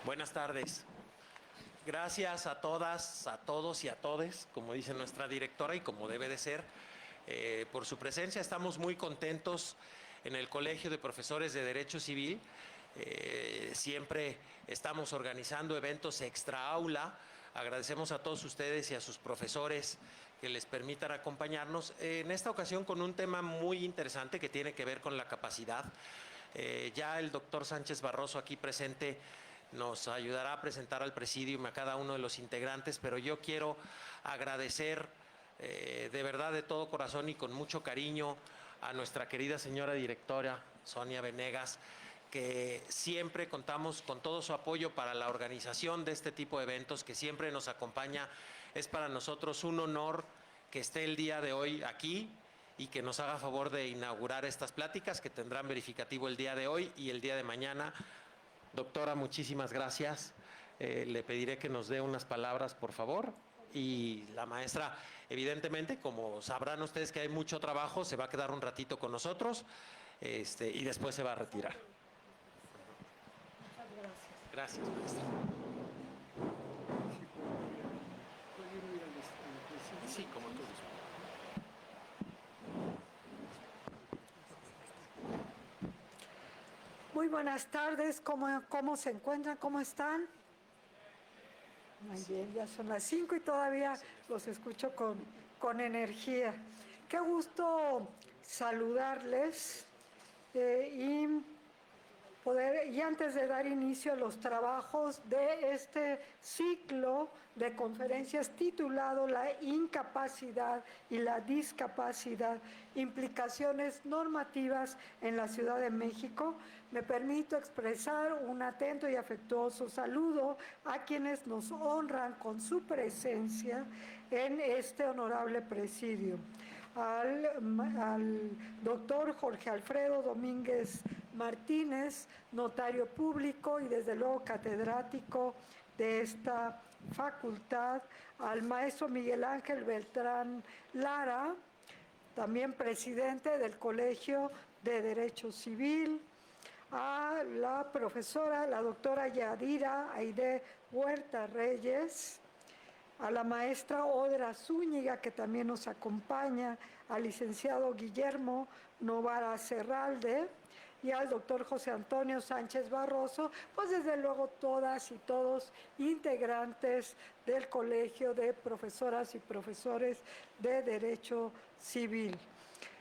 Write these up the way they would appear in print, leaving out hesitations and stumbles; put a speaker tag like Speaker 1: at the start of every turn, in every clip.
Speaker 1: Buenas tardes. Gracias a todas, a todos y a todes, como dice nuestra directora y como debe de ser, por su presencia. Estamos muy contentos en el Colegio de Profesores de Derecho Civil. Siempre estamos organizando eventos extra aula. Agradecemos a todos ustedes y a sus profesores que les permitan acompañarnos en esta ocasión con un tema muy interesante que tiene que ver con la capacidad. Ya el doctor Sánchez Barroso aquí presente nos ayudará a presentar al presidium a cada uno de los integrantes, pero yo quiero agradecer de verdad, de todo corazón y con mucho cariño a nuestra querida señora directora Sonia Venegas, que siempre contamos con todo su apoyo para la organización de este tipo de eventos, que siempre nos acompaña. Es para nosotros un honor que esté el día de hoy aquí y que nos haga favor de inaugurar estas pláticas que tendrán verificativo el día de hoy y el día de mañana. Doctora, muchísimas gracias. Le pediré que nos dé unas palabras, por favor. Y la maestra, evidentemente, como sabrán ustedes que hay mucho trabajo, se va a quedar un ratito con nosotros y después se va a retirar.
Speaker 2: Muchas gracias.
Speaker 1: Gracias, maestra. Sí, como tú dices.
Speaker 2: Muy buenas tardes, ¿cómo se encuentran? ¿Cómo están? Muy bien, ya son las 5 y todavía los escucho con energía. Qué gusto saludarles y antes de dar inicio a los trabajos de este ciclo de conferencias titulado La incapacidad y la discapacidad, implicaciones normativas en la Ciudad de México, me permito expresar un atento y afectuoso saludo a quienes nos honran con su presencia en este honorable presidio. Al doctor Jorge Alfredo Domínguez Martínez, notario público y desde luego catedrático de esta facultad, al maestro Miguel Ángel Beltrán Lara, también presidente del Colegio de Derecho Civil, a la profesora, la doctora Yadira Aide Huerta Reyes, a la maestra Odra Zúñiga, que también nos acompaña, al licenciado Guillermo Novara Serralde y al doctor José Antonio Sánchez Barroso, pues desde luego todas y todos integrantes del Colegio de Profesoras y Profesores de Derecho Civil.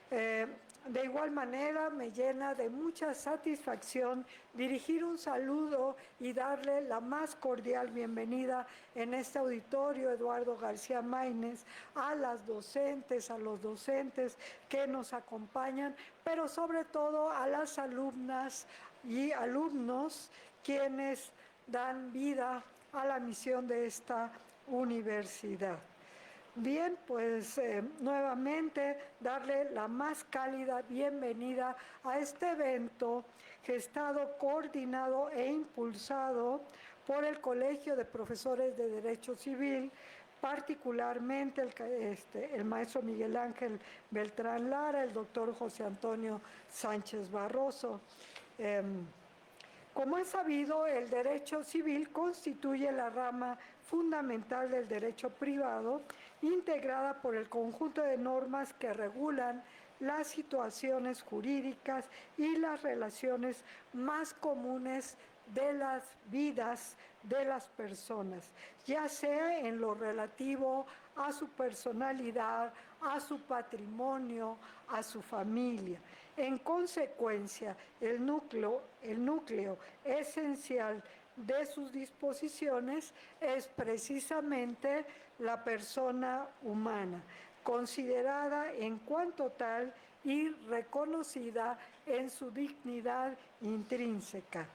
Speaker 2: De igual manera, me llena de mucha satisfacción dirigir un saludo y darle la más cordial bienvenida en este auditorio, Eduardo García Maínez, a las docentes, a los docentes que nos acompañan, pero sobre todo a las alumnas y alumnos quienes dan vida a la misión de esta universidad. Bien, pues nuevamente darle la más cálida bienvenida a este evento gestado, coordinado e impulsado por el Colegio de Profesores de Derecho Civil, particularmente el maestro Miguel Ángel Beltrán Lara, el doctor José Antonio Sánchez Barroso. Como es sabido, el derecho civil constituye la rama fundamental del derecho privado, integrada por el conjunto de normas que regulan las situaciones jurídicas y las relaciones más comunes de las vidas de las personas, ya sea en lo relativo a su personalidad, a su patrimonio, a su familia. En consecuencia, el núcleo esencial de sus disposiciones es precisamente la persona humana, considerada en cuanto tal y reconocida en su dignidad intrínseca,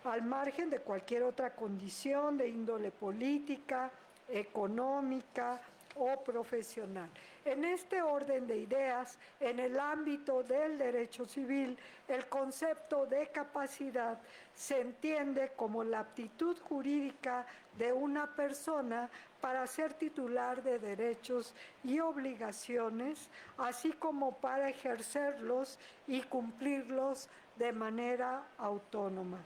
Speaker 2: al margen de cualquier otra condición de índole política, económica o profesional. En este orden de ideas, en el ámbito del derecho civil, el concepto de capacidad se entiende como la aptitud jurídica de una persona para ser titular de derechos y obligaciones, así como para ejercerlos y cumplirlos de manera autónoma.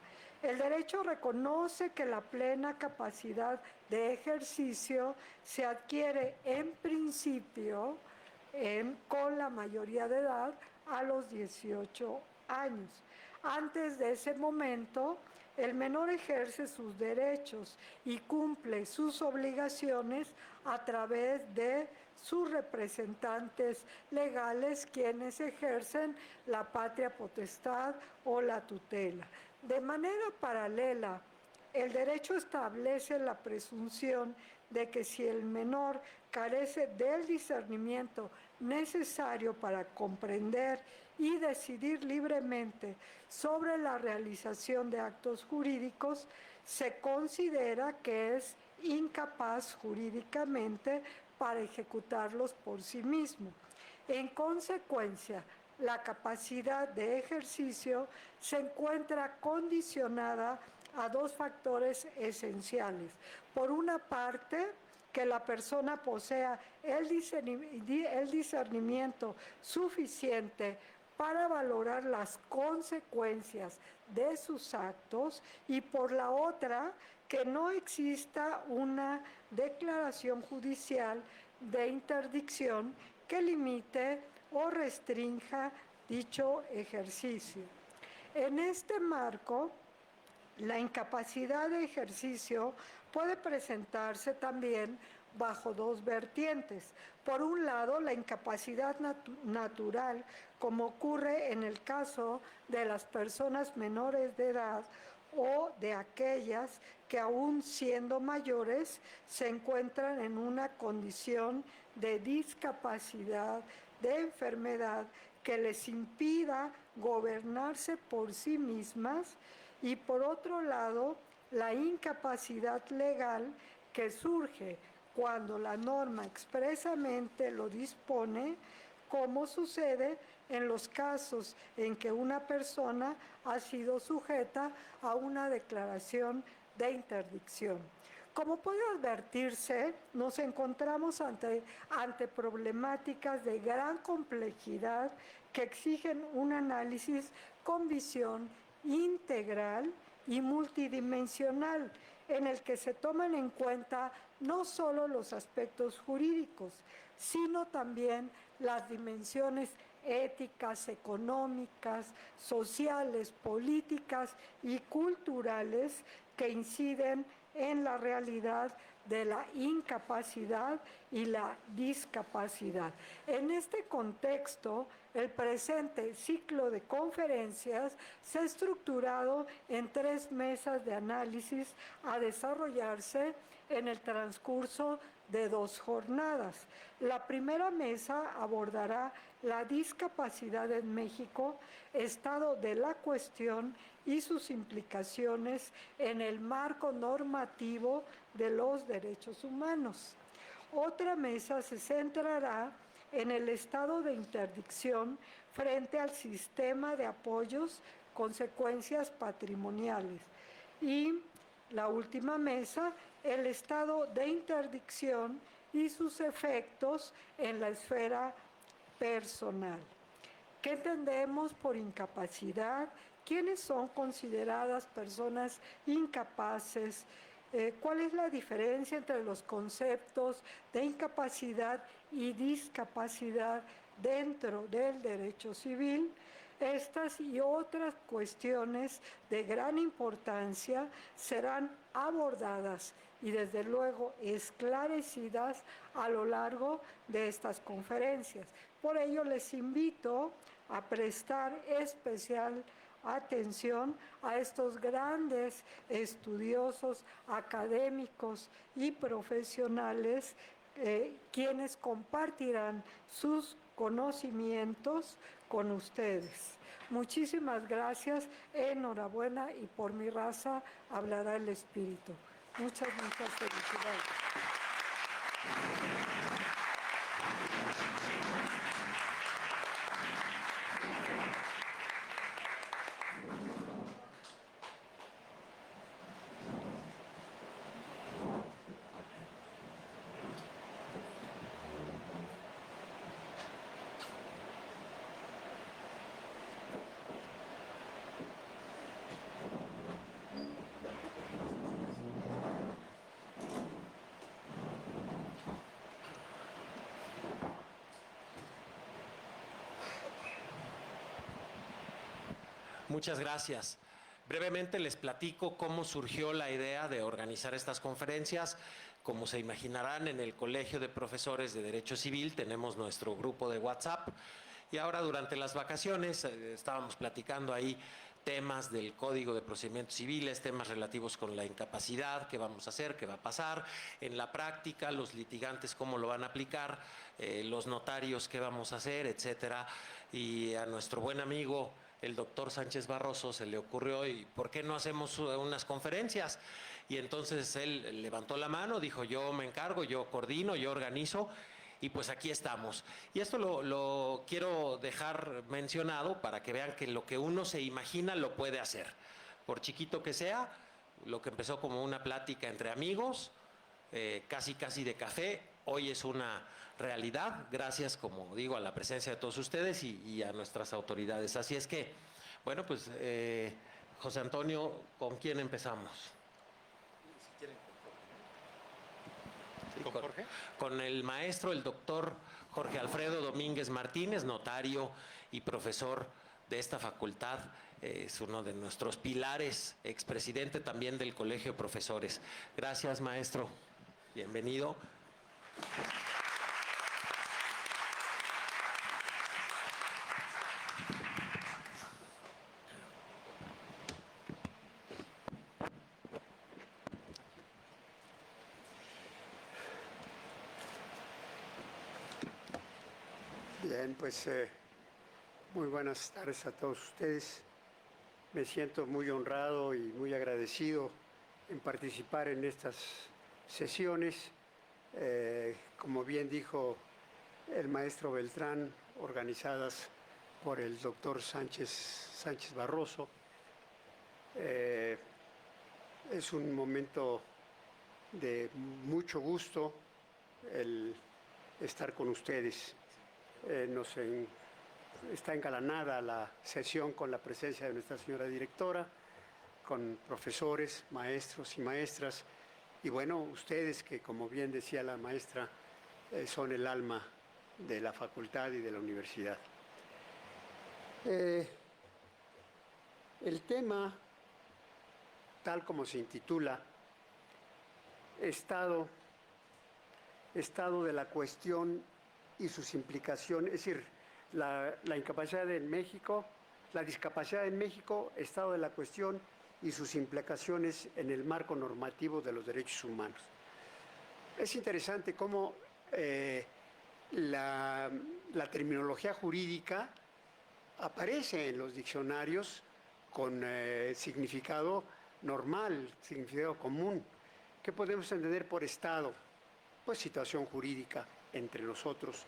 Speaker 2: El derecho reconoce que la plena capacidad de ejercicio se adquiere en principio con la mayoría de edad a los 18 años. Antes de ese momento, el menor ejerce sus derechos y cumple sus obligaciones a través de sus representantes legales, quienes ejercen la patria potestad o la tutela. De manera paralela, el derecho establece la presunción de que si el menor carece del discernimiento necesario para comprender y decidir libremente sobre la realización de actos jurídicos, se considera que es incapaz jurídicamente para ejecutarlos por sí mismo. En consecuencia, la capacidad de ejercicio se encuentra condicionada a dos factores esenciales. Por una parte, que la persona posea el discernimiento suficiente para valorar las consecuencias de sus actos, y por la otra, que no exista una declaración judicial de interdicción que limite o restrinja dicho ejercicio. En este marco, la incapacidad de ejercicio puede presentarse también bajo dos vertientes. Por un lado, la incapacidad natural, como ocurre en el caso de las personas menores de edad o de aquellas que aún siendo mayores se encuentran en una condición de discapacidad, de enfermedad que les impida gobernarse por sí mismas, y por otro lado, la incapacidad legal que surge cuando la norma expresamente lo dispone, como sucede en los casos en que una persona ha sido sujeta a una declaración de interdicción. Como puede advertirse, nos encontramos ante problemáticas de gran complejidad que exigen un análisis con visión integral y multidimensional, en el que se toman en cuenta no solo los aspectos jurídicos, sino también las dimensiones éticas, económicas, sociales, políticas y culturales que inciden en la realidad de la incapacidad y la discapacidad. En este contexto, el presente ciclo de conferencias se ha estructurado en 3 mesas de análisis a desarrollarse en el transcurso de 2 jornadas. La primera mesa abordará la discapacidad en México, estado de la cuestión y sus implicaciones en el marco normativo de los derechos humanos. Otra mesa se centrará en el estado de interdicción frente al sistema de apoyos, consecuencias patrimoniales. Y la última mesa, el estado de interdicción y sus efectos en la esfera personal. ¿Qué entendemos por incapacidad? ¿Quiénes son consideradas personas incapaces? ¿Cuál es la diferencia entre los conceptos de incapacidad y discapacidad dentro del derecho civil? Estas y otras cuestiones de gran importancia serán abordadas y desde luego esclarecidas a lo largo de estas conferencias. Por ello les invito a prestar especial atención a estos grandes estudiosos, académicos y profesionales, quienes compartirán sus conocimientos con ustedes. Muchísimas gracias, enhorabuena, y por mi raza hablará el Espíritu. Muchas felicidades.
Speaker 1: Muchas gracias. Brevemente les platico cómo surgió la idea de organizar estas conferencias. Como se imaginarán, en el Colegio de Profesores de Derecho Civil tenemos nuestro grupo de WhatsApp y ahora durante las vacaciones estábamos platicando ahí temas del Código de Procedimientos Civiles, temas relativos con la incapacidad, qué vamos a hacer, qué va a pasar, en la práctica, los litigantes cómo lo van a aplicar, los notarios qué vamos a hacer, etcétera. Y a nuestro buen amigo el doctor Sánchez Barroso se le ocurrió, ¿y por qué no hacemos unas conferencias? Y entonces él levantó la mano, dijo, yo me encargo, yo coordino, yo organizo, y pues aquí estamos. Y esto lo quiero dejar mencionado para que vean que lo que uno se imagina lo puede hacer. Por chiquito que sea, lo que empezó como una plática entre amigos, casi de café, hoy es una realidad, gracias, como digo, a la presencia de todos ustedes y a nuestras autoridades. Así es que, bueno, pues, José Antonio, ¿con quién empezamos?
Speaker 3: ¿Con Jorge?
Speaker 1: Con el maestro, el doctor Jorge Alfredo Domínguez Martínez, notario y profesor de esta facultad. Es uno de nuestros pilares, expresidente también del Colegio de Profesores. Gracias, maestro. Bienvenido.
Speaker 4: Bien, pues muy buenas tardes a todos ustedes. Me siento muy honrado y muy agradecido en participar en estas sesiones. Como bien dijo el maestro Beltrán, organizadas por el doctor Sánchez Barroso. Es un momento de mucho gusto el estar con ustedes. Está engalanada la sesión con la presencia de nuestra señora directora, con profesores, maestros y maestras, y bueno, ustedes que, como bien decía la maestra, son el alma de la facultad y de la universidad. El tema, tal como se intitula, Estado de la cuestión y sus implicaciones, es decir, la incapacidad en México, la discapacidad en México, estado de la cuestión y sus implicaciones en el marco normativo de los derechos humanos. Es interesante cómo la terminología jurídica aparece en los diccionarios con significado normal, significado común. ¿Qué podemos entender por estado? Pues situación jurídica entre nosotros.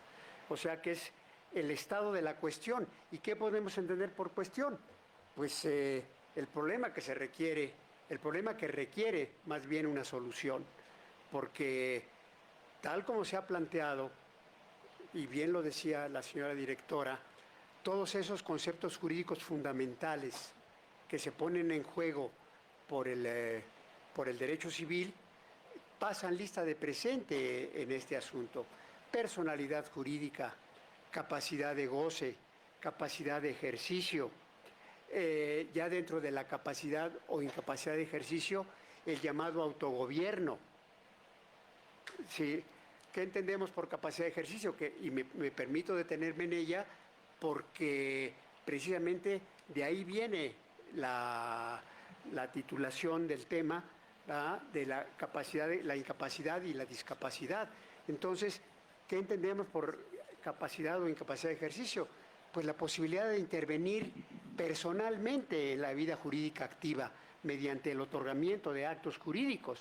Speaker 4: O sea que es el estado de la cuestión. ¿Y qué podemos entender por cuestión? Pues el problema que requiere más bien una solución. Porque tal como se ha planteado, y bien lo decía la señora directora, todos esos conceptos jurídicos fundamentales que se ponen en juego por el derecho civil pasan lista de presente en este asunto. Personalidad jurídica, capacidad de goce, capacidad de ejercicio. Ya dentro de la capacidad o incapacidad de ejercicio, el llamado autogobierno. ¿Sí? ¿Qué entendemos por capacidad de ejercicio? Y me permito detenerme en ella porque precisamente de ahí viene la titulación del tema, ¿verdad?, de la incapacidad y la discapacidad. Entonces, ¿qué entendemos por capacidad o incapacidad de ejercicio? Pues la posibilidad de intervenir personalmente en la vida jurídica activa mediante el otorgamiento de actos jurídicos.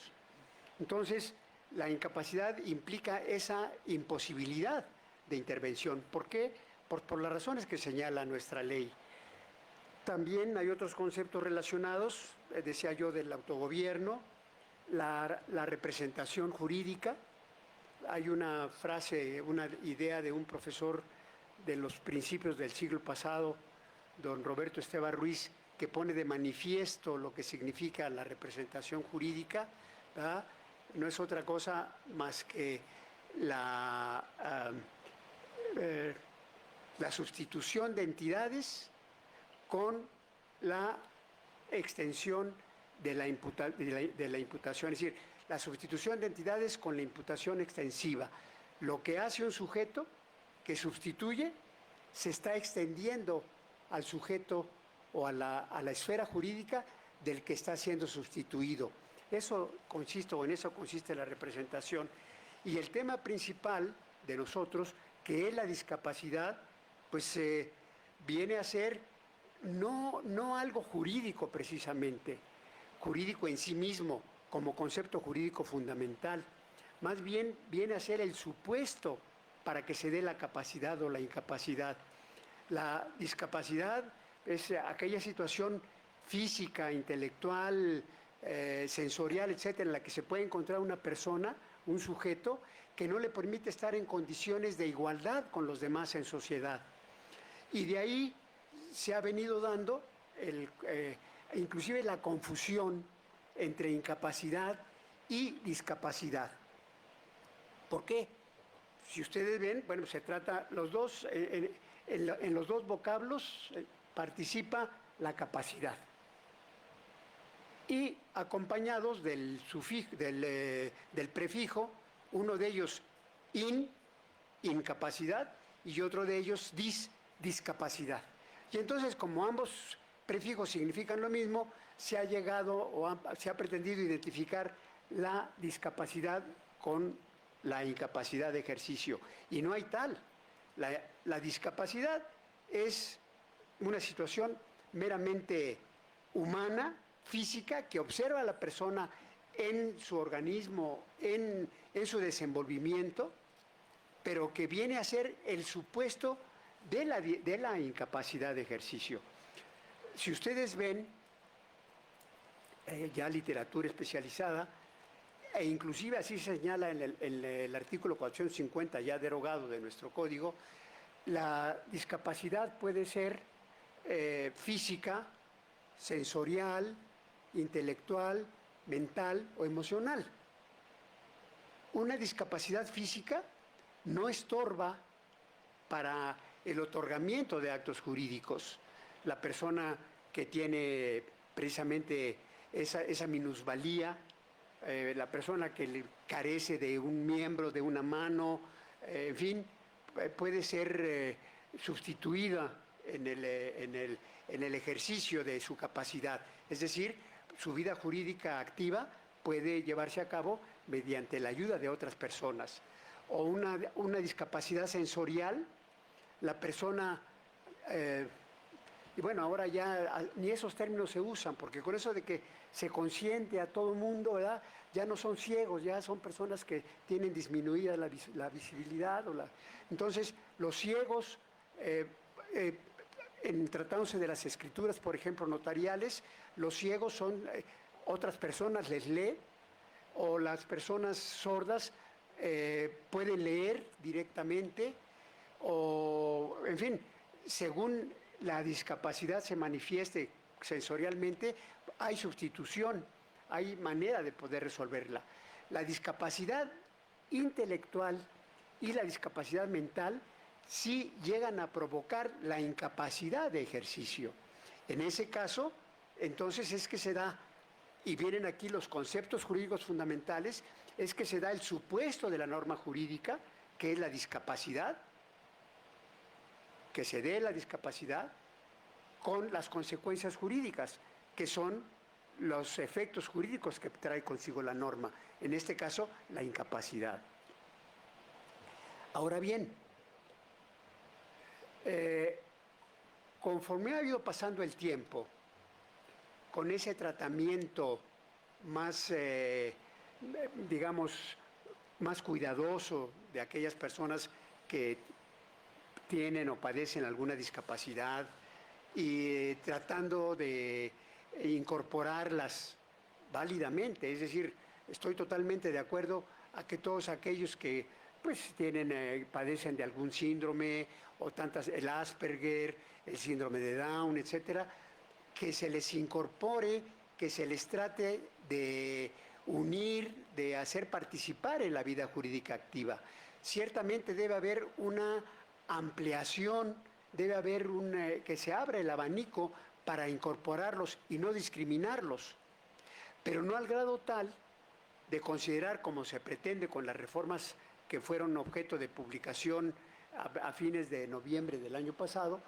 Speaker 4: Entonces, la incapacidad implica esa imposibilidad de intervención. ¿Por qué? Por las razones que señala nuestra ley. También hay otros conceptos relacionados, decía yo, del autogobierno, la representación jurídica. Hay una frase, una idea de un profesor de los principios del siglo pasado, don Roberto Esteban Ruiz, que pone de manifiesto lo que significa la representación jurídica, ¿verdad? No es otra cosa más que la sustitución de entidades con la extensión de la imputación, es decir, la sustitución de entidades con la imputación extensiva. Lo que hace un sujeto que sustituye se está extendiendo al sujeto o a la esfera jurídica del que está siendo sustituido. En eso consiste la representación. Y el tema principal de nosotros, que es la discapacidad, pues viene a ser no algo jurídico precisamente, jurídico en sí mismo, como concepto jurídico fundamental. Más bien viene a ser el supuesto para que se dé la capacidad o la incapacidad. La discapacidad es aquella situación física, intelectual, sensorial, etcétera, en la que se puede encontrar una persona, un sujeto, que no le permite estar en condiciones de igualdad con los demás en sociedad. Y de ahí se ha venido dando inclusive la confusión entre incapacidad y discapacidad. ¿Por qué? Si ustedes ven, bueno, se trata, los dos, en los dos vocablos participa la capacidad. Y acompañados del prefijo, uno de ellos incapacidad, y otro de ellos discapacidad. Y entonces, como ambos prefijos significan lo mismo, se ha llegado o se ha pretendido identificar la discapacidad con la incapacidad de ejercicio. Y no hay tal. La discapacidad es una situación meramente humana, física, que observa a la persona en su organismo, en su desenvolvimiento, pero que viene a ser el supuesto de la incapacidad de ejercicio. Si ustedes ven ya literatura especializada, e inclusive así se señala en el artículo 450 ya derogado de nuestro código, la discapacidad puede ser física, sensorial, intelectual, mental o emocional. Una discapacidad física no estorba para el otorgamiento de actos jurídicos. La persona que tiene precisamente esa minusvalía, la persona que carece de un miembro, de una mano, en fin, puede ser sustituida en el ejercicio de su capacidad. Es decir, su vida jurídica activa puede llevarse a cabo mediante la ayuda de otras personas. O una discapacidad sensorial, la persona, y bueno, ahora ya ni esos términos se usan, porque con eso de que se consiente a todo el mundo, ¿verdad? Ya no son ciegos, ya son personas que tienen disminuida la visibilidad. Entonces, los ciegos, tratándose de las escrituras, por ejemplo, notariales, los ciegos son, otras personas les leen, o las personas sordas pueden leer directamente, o, en fin, según la discapacidad se manifieste sensorialmente, hay sustitución, hay manera de poder resolverla. La discapacidad intelectual y la discapacidad mental sí llegan a provocar la incapacidad de ejercicio. En ese caso, entonces es que se da, y vienen aquí los conceptos jurídicos fundamentales, es que se da el supuesto de la norma jurídica, que es la discapacidad, que se dé la discapacidad con las consecuencias jurídicas, que son los efectos jurídicos que trae consigo la norma, en este caso, la incapacidad. Ahora bien, conforme ha ido pasando el tiempo, con ese tratamiento más, digamos, más cuidadoso de aquellas personas que tienen o padecen alguna discapacidad, y tratando de incorporarlas válidamente, es decir, estoy totalmente de acuerdo a que todos aquellos que pues padecen de algún síndrome, o el Asperger, el síndrome de Down, etcétera, que se les incorpore, que se les trate de unir, de hacer participar en la vida jurídica activa. Ciertamente debe haber una ampliación, debe haber que se abra el abanico para incorporarlos y no discriminarlos, pero no al grado tal de considerar, como se pretende con las reformas que fueron objeto de publicación a fines de noviembre del año pasado,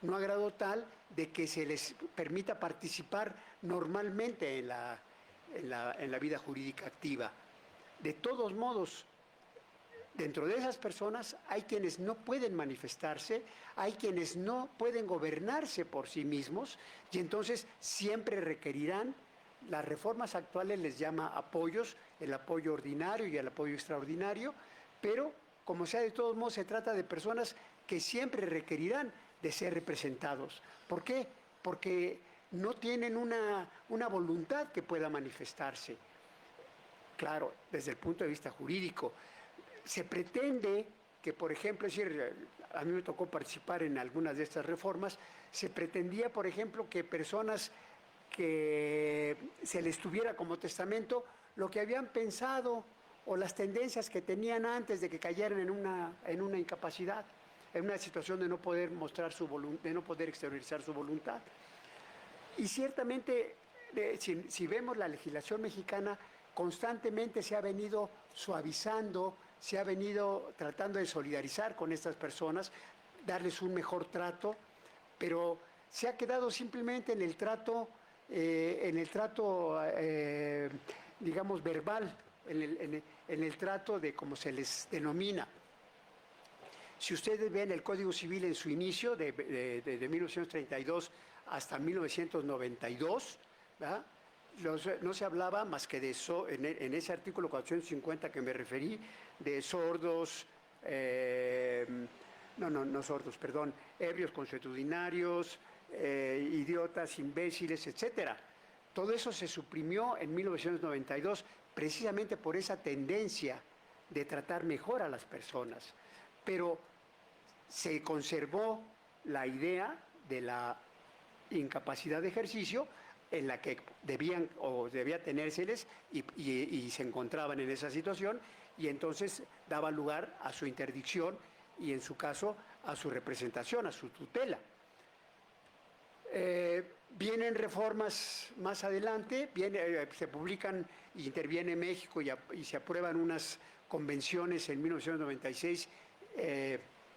Speaker 4: no a grado tal de que se les permita participar normalmente en la vida jurídica activa. De todos modos, dentro de esas personas hay quienes no pueden manifestarse, hay quienes no pueden gobernarse por sí mismos y entonces siempre requerirán, las reformas actuales les llama apoyos, el apoyo ordinario y el apoyo extraordinario, pero como sea, de todos modos se trata de personas que siempre requerirán de ser representados. ¿Por qué? Porque no tienen una voluntad que pueda manifestarse. Claro, desde el punto de vista jurídico, se pretende que, por ejemplo, es decir, a mí me tocó participar en algunas de estas reformas, se pretendía, por ejemplo, que personas que se les tuviera como testamento lo que habían pensado o las tendencias que tenían antes de que cayeran en una incapacidad, en una situación de no poder mostrar su voluntad, de no poder exteriorizar su voluntad. Y ciertamente, si vemos la legislación mexicana, constantemente se ha venido suavizando, se ha venido tratando de solidarizar con estas personas, darles un mejor trato, pero se ha quedado simplemente en el trato, digamos, verbal, en el trato de como se les denomina. Si ustedes ven el Código Civil en su inicio, de 1932 hasta 1992, ¿verdad?, no se hablaba más que de eso, en ese artículo 450 que me referí, de sordos, no sordos, perdón, ebrios consuetudinarios, idiotas, imbéciles, etcétera. Todo eso se suprimió en 1992 precisamente por esa tendencia de tratar mejor a las personas. Pero se conservó la idea de la incapacidad de ejercicio en la que debía tenérseles y se encontraban en esa situación, y entonces daba lugar a su interdicción y, en su caso, a su representación, a su tutela. Vienen reformas más adelante, se publican, interviene México y se aprueban unas convenciones en 1996,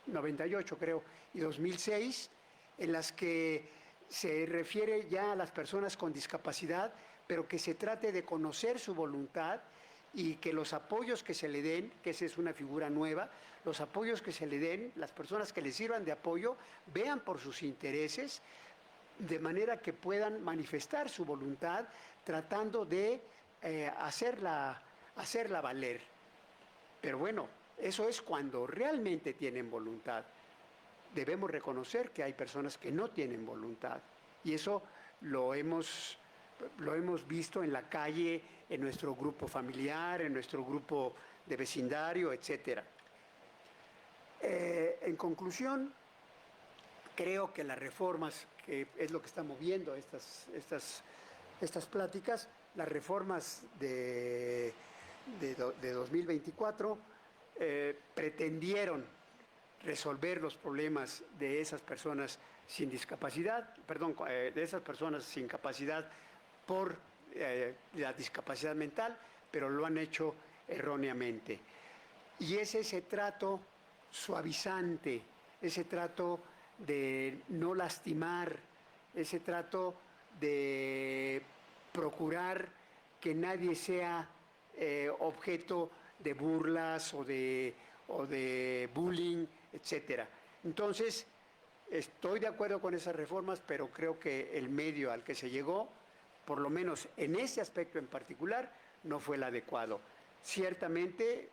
Speaker 4: 98 creo, y 2006, en las que se refiere ya a las personas con discapacidad, pero que se trate de conocer su voluntad y que los apoyos que se le den, que esa es una figura nueva, los apoyos que se le den, las personas que les sirvan de apoyo, vean por sus intereses, de manera que puedan manifestar su voluntad, tratando de hacerla valer. Pero bueno, eso es cuando realmente tienen voluntad. Debemos reconocer que hay personas que no tienen voluntad, y eso lo hemos visto en la calle, en nuestro grupo familiar, en nuestro grupo de vecindario, etcétera. En conclusión, creo que las reformas, que es lo que está moviendo estas pláticas, las reformas de 2024 pretendieron resolver los problemas de esas personas sin discapacidad, de esas personas sin capacidad por la discapacidad mental, pero lo han hecho erróneamente. Y es ese trato suavizante, ese trato de no lastimar, ese trato de procurar que nadie sea objeto de burlas o de bullying, etcétera. Entonces, estoy de acuerdo con esas reformas, pero creo que el medio al que se llegó, por lo menos en ese aspecto en particular, no fue el adecuado. Ciertamente,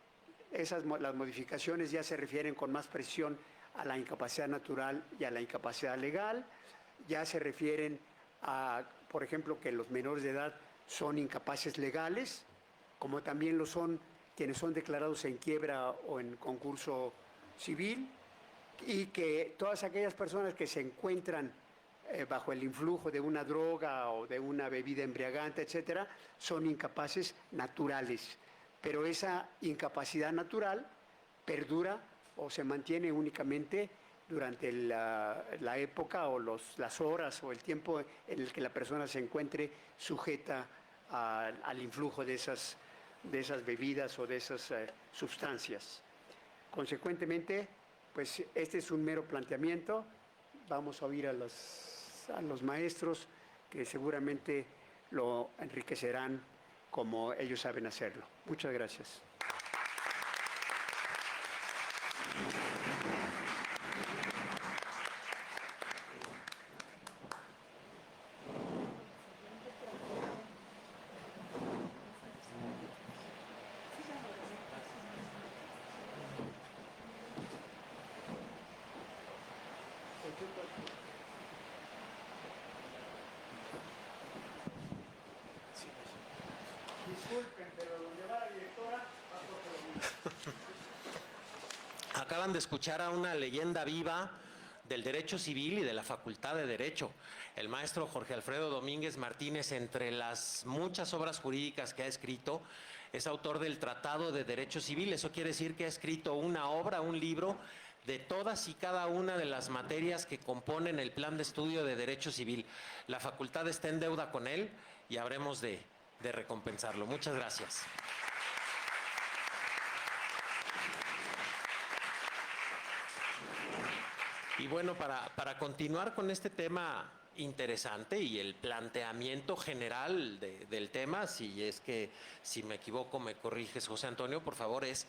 Speaker 4: las modificaciones ya se refieren con más precisión a la incapacidad natural y a la incapacidad legal, ya se refieren a, por ejemplo, que los menores de edad son incapaces legales, como también lo son quienes son declarados en quiebra o en concurso civil, y que todas aquellas personas que se encuentran bajo el influjo de una droga o de una bebida embriagante, etcétera, son incapaces naturales. Pero esa incapacidad natural perdura o se mantiene únicamente durante la época o las horas o el tiempo en el que la persona se encuentre sujeta al influjo de esas bebidas o de esas sustancias. Consecuentemente, pues este es un mero planteamiento. Vamos a oír a los maestros que seguramente lo enriquecerán como ellos saben hacerlo. Muchas gracias. Disculpen, pero donde va la directora,
Speaker 1: Acaban de escuchar a una leyenda viva del derecho civil y de la Facultad de Derecho. El maestro Jorge Alfredo Domínguez Martínez, entre las muchas obras jurídicas que ha escrito, es autor del Tratado de Derecho Civil. Eso quiere decir que ha escrito una obra, un libro, de todas y cada una de las materias que componen el plan de estudio de Derecho Civil. La facultad está en deuda con él y habremos de recompensarlo. Muchas gracias. Y bueno, para continuar con este tema interesante y el planteamiento general del tema, si me equivoco me corriges, José Antonio, por favor, es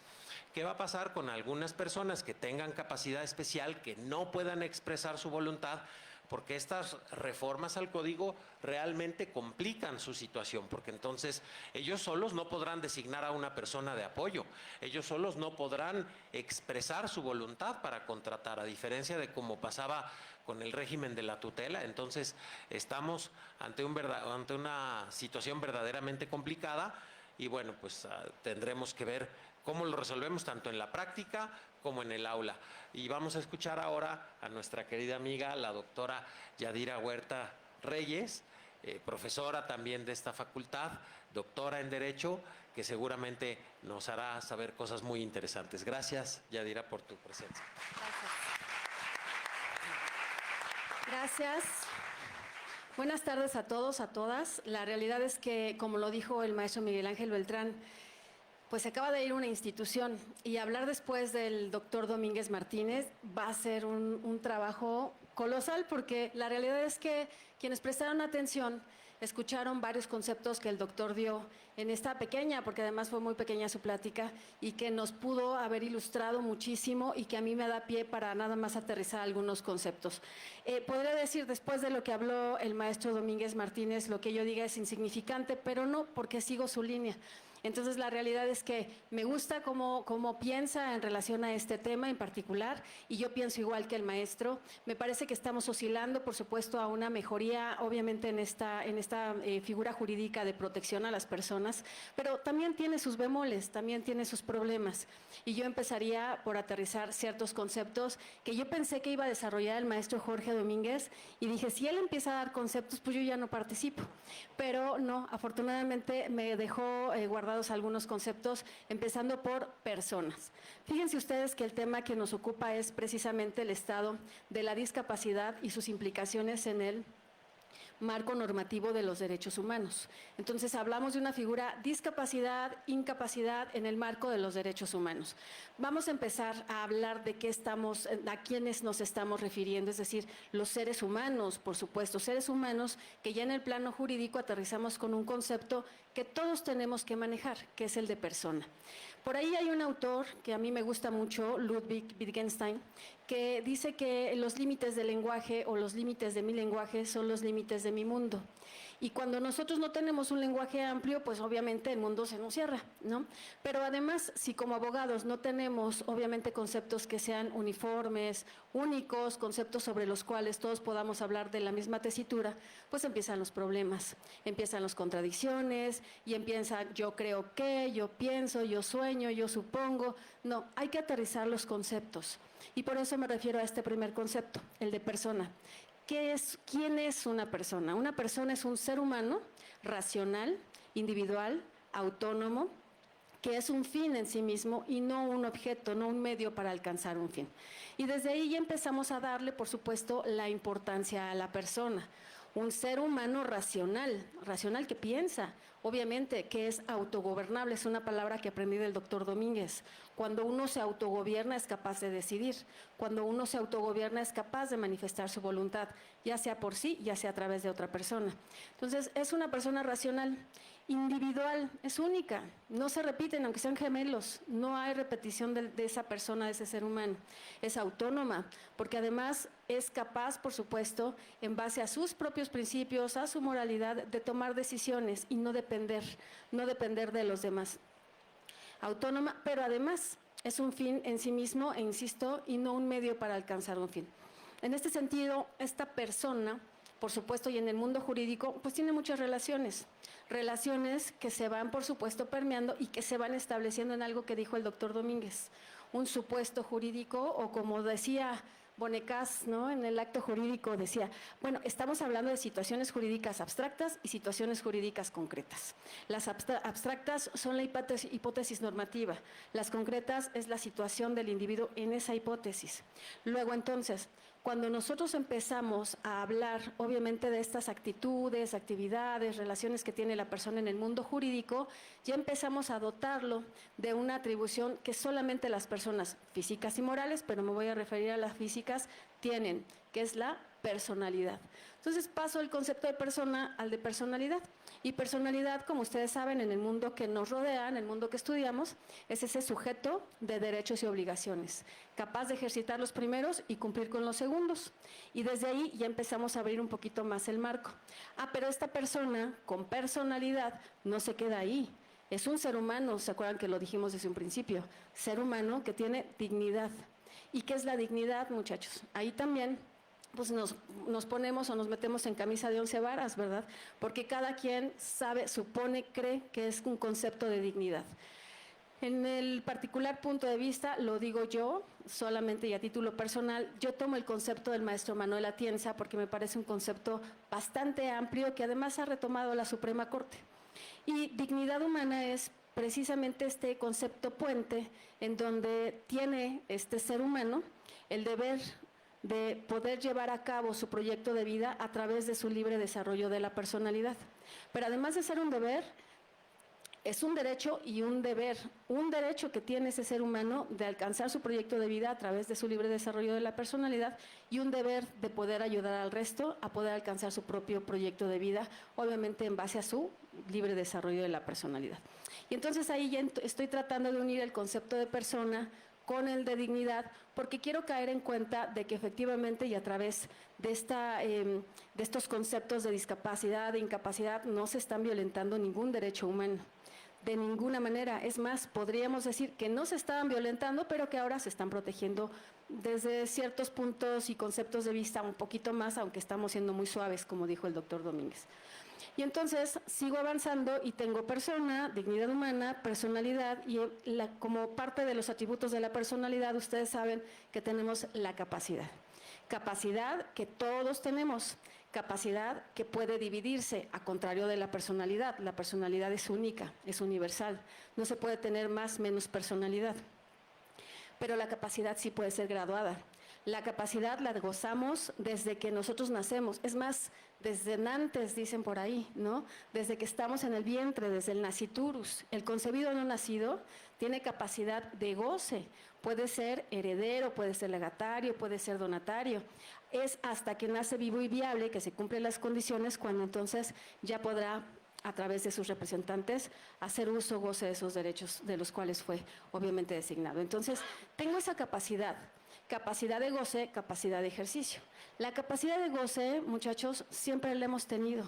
Speaker 1: ¿qué va a pasar con algunas personas que tengan capacidad especial, que no puedan expresar su voluntad? Porque estas reformas al código realmente complican su situación, porque entonces ellos solos no podrán designar a una persona de apoyo, ellos solos no podrán expresar su voluntad para contratar, a diferencia de como pasaba con el régimen de la tutela. Entonces estamos ante una situación verdaderamente complicada y bueno, pues tendremos que ver cómo lo resolvemos tanto en la práctica como en el aula. Y vamos a escuchar ahora a nuestra querida amiga, la doctora Yadira Huerta Reyes, profesora también de esta facultad, doctora en Derecho, que seguramente nos hará saber cosas muy interesantes. Gracias, Yadira, por tu presencia.
Speaker 5: Gracias. Buenas tardes a todos, a todas. La realidad es que, como lo dijo el maestro Miguel Ángel Beltrán, pues se acaba de ir a una institución y hablar después del doctor Domínguez Martínez va a ser un trabajo colosal, porque la realidad es que quienes prestaron atención escucharon varios conceptos que el doctor dio en esta pequeña, porque además fue muy pequeña su plática, y que nos pudo haber ilustrado muchísimo y que a mí me da pie para nada más aterrizar algunos conceptos. Podría decir, después de lo que habló el maestro Domínguez Martínez, lo que yo diga es insignificante, pero no, porque sigo su línea. Entonces, la realidad es que me gusta cómo piensa en relación a este tema en particular, y yo pienso igual que el maestro. Me parece que estamos oscilando, por supuesto, a una mejoría, obviamente, en esta figura jurídica de protección a las personas, pero también tiene sus bemoles, también tiene sus problemas. Y yo empezaría por aterrizar ciertos conceptos que yo pensé que iba a desarrollar el maestro Jorge Domínguez, y dije, si él empieza a dar conceptos, pues yo ya no participo. Pero no, afortunadamente me dejó guardados algunos conceptos, empezando por personas. Fíjense ustedes que el tema que nos ocupa es precisamente el estado de la discapacidad y sus implicaciones en el marco normativo de los derechos humanos. Entonces, hablamos de una figura discapacidad, incapacidad en el marco de los derechos humanos. Vamos a empezar a hablar de a quiénes nos estamos refiriendo, es decir, los seres humanos, por supuesto, seres humanos que ya en el plano jurídico aterrizamos con un concepto que todos tenemos que manejar, que es el de persona. Por ahí hay un autor que a mí me gusta mucho, Ludwig Wittgenstein, que dice que los límites del lenguaje o los límites de mi lenguaje son los límites de mi mundo. Y cuando nosotros no tenemos un lenguaje amplio, pues obviamente el mundo se nos cierra, ¿no? Pero además, si como abogados no tenemos obviamente conceptos que sean uniformes, únicos, conceptos sobre los cuales todos podamos hablar de la misma tesitura, pues empiezan los problemas, empiezan las contradicciones y empieza yo creo que, yo pienso, yo sueño, yo supongo. No, hay que aterrizar los conceptos. Y por eso me refiero a este primer concepto, el de persona. ¿Quién es una persona? Una persona es un ser humano racional, individual, autónomo, que es un fin en sí mismo y no un objeto, no un medio para alcanzar un fin. Y desde ahí ya empezamos a darle, por supuesto, la importancia a la persona. Un ser humano racional que piensa, obviamente, que es autogobernable, es una palabra que aprendí del doctor Domínguez. Cuando uno se autogobierna es capaz de decidir, cuando uno se autogobierna es capaz de manifestar su voluntad, ya sea por sí, ya sea a través de otra persona. Entonces, es una persona racional, individual, es única, no se repiten, aunque sean gemelos, no hay repetición de esa persona, de ese ser humano. Es autónoma, porque además es capaz, por supuesto, en base a sus propios principios, a su moralidad, de tomar decisiones y no depender de los demás. Autónoma, pero además es un fin en sí mismo, e insisto, y no un medio para alcanzar un fin. En este sentido, esta persona, por supuesto, y en el mundo jurídico, pues tiene muchas relaciones que se van, por supuesto, permeando y que se van estableciendo en algo que dijo el doctor Domínguez, un supuesto jurídico, o como decía Bonecas, ¿no? En el acto jurídico decía, bueno, estamos hablando de situaciones jurídicas abstractas y situaciones jurídicas concretas. Las abstractas son la hipótesis normativa, las concretas es la situación del individuo en esa hipótesis. Luego, entonces, cuando nosotros empezamos a hablar, obviamente, de estas actitudes, actividades, relaciones que tiene la persona en el mundo jurídico, ya empezamos a dotarlo de una atribución que solamente las personas físicas y morales, pero me voy a referir a las físicas, tienen, que es la personalidad. Entonces paso el concepto de persona al de personalidad. Y personalidad, como ustedes saben, en el mundo que nos rodea, en el mundo que estudiamos, es ese sujeto de derechos y obligaciones, capaz de ejercitar los primeros y cumplir con los segundos. Y desde ahí ya empezamos a abrir un poquito más el marco. Pero esta persona con personalidad no se queda ahí. Es un ser humano, ¿se acuerdan que lo dijimos desde un principio? Ser humano que tiene dignidad. ¿Y qué es la dignidad, muchachos? Ahí también pues nos ponemos o nos metemos en camisa de 11 varas, ¿verdad? Porque cada quien sabe, supone, cree que es un concepto de dignidad. En el particular punto de vista, lo digo yo, solamente y a título personal, yo tomo el concepto del maestro Manuel Atienza porque me parece un concepto bastante amplio que además ha retomado la Suprema Corte. Y dignidad humana es precisamente este concepto puente en donde tiene este ser humano el deber de poder llevar a cabo su proyecto de vida a través de su libre desarrollo de la personalidad. Pero además de ser un deber, es un derecho y un deber, un derecho que tiene ese ser humano de alcanzar su proyecto de vida a través de su libre desarrollo de la personalidad y un deber de poder ayudar al resto a poder alcanzar su propio proyecto de vida, obviamente en base a su libre desarrollo de la personalidad. Y entonces ahí ya estoy tratando de unir el concepto de persona con el de dignidad, porque quiero caer en cuenta de que efectivamente y a través de estos conceptos de discapacidad, de incapacidad, no se están violentando ningún derecho humano, de ninguna manera. Es más, podríamos decir que no se estaban violentando, pero que ahora se están protegiendo desde ciertos puntos y conceptos de vista un poquito más, aunque estamos siendo muy suaves, como dijo el doctor Domínguez. Y entonces sigo avanzando y tengo persona, dignidad humana, personalidad y como parte de los atributos de la personalidad, ustedes saben que tenemos la capacidad. Capacidad que todos tenemos, capacidad que puede dividirse, a contrario de la personalidad. La personalidad es única, es universal, no se puede tener más menos personalidad. Pero la capacidad sí puede ser graduada. La capacidad la gozamos desde que nosotros nacemos, es más, desde antes, dicen por ahí, ¿no? Desde que estamos en el vientre, desde el naciturus. El concebido no nacido tiene capacidad de goce, puede ser heredero, puede ser legatario, puede ser donatario. Es hasta que nace vivo y viable, que se cumplen las condiciones, cuando entonces ya podrá, a través de sus representantes, hacer uso, goce de esos derechos de los cuales fue obviamente designado. Entonces, tengo esa capacidad de goce, capacidad de ejercicio. La capacidad de goce, muchachos, siempre la hemos tenido.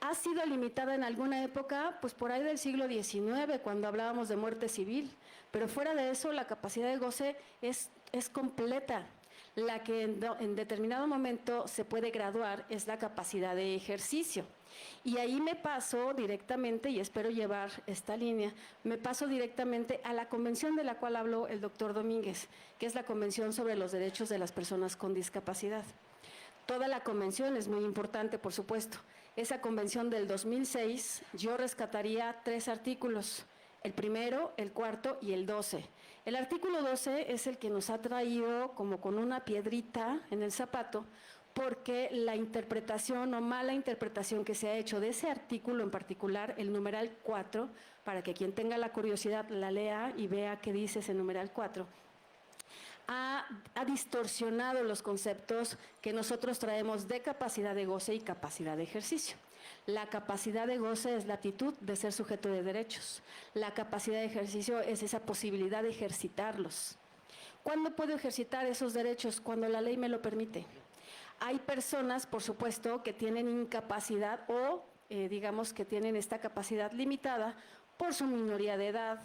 Speaker 5: Ha sido limitada en alguna época, pues por ahí del siglo XIX, cuando hablábamos de muerte civil, pero fuera de eso, la capacidad de goce es completa. La que en determinado momento se puede graduar es la capacidad de ejercicio. Y ahí me paso directamente, y espero llevar esta línea, me paso directamente a la convención de la cual habló el doctor Domínguez, que es la Convención sobre los Derechos de las Personas con Discapacidad. Toda la convención es muy importante, por supuesto. Esa convención del 2006, yo rescataría 3 artículos. el primero, el cuarto y el 12. El artículo 12 es el que nos ha traído como con una piedrita en el zapato, porque la interpretación o mala interpretación que se ha hecho de ese artículo en particular, el numeral 4, para que quien tenga la curiosidad la lea y vea qué dice ese numeral 4, ha distorsionado los conceptos que nosotros traemos de capacidad de goce y capacidad de ejercicio. La capacidad de goce es la aptitud de ser sujeto de derechos. La capacidad de ejercicio es esa posibilidad de ejercitarlos. ¿Cuándo puedo ejercitar esos derechos? Cuando la ley me lo permite. Hay personas, por supuesto, que tienen incapacidad o, digamos, que tienen esta capacidad limitada por su minoría de edad,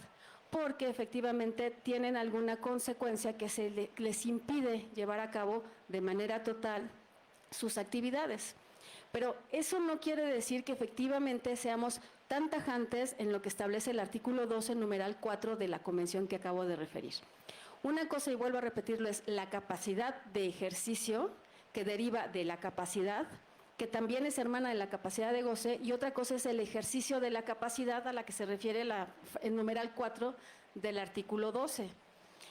Speaker 5: porque efectivamente tienen alguna consecuencia que les impide llevar a cabo de manera total sus actividades. Pero eso no quiere decir que efectivamente seamos tan tajantes en lo que establece el artículo 12, numeral 4 de la convención que acabo de referir. Una cosa, y vuelvo a repetirlo, es la capacidad de ejercicio, que deriva de la capacidad, que también es hermana de la capacidad de goce, y otra cosa es el ejercicio de la capacidad a la que se refiere el numeral 4 del artículo 12.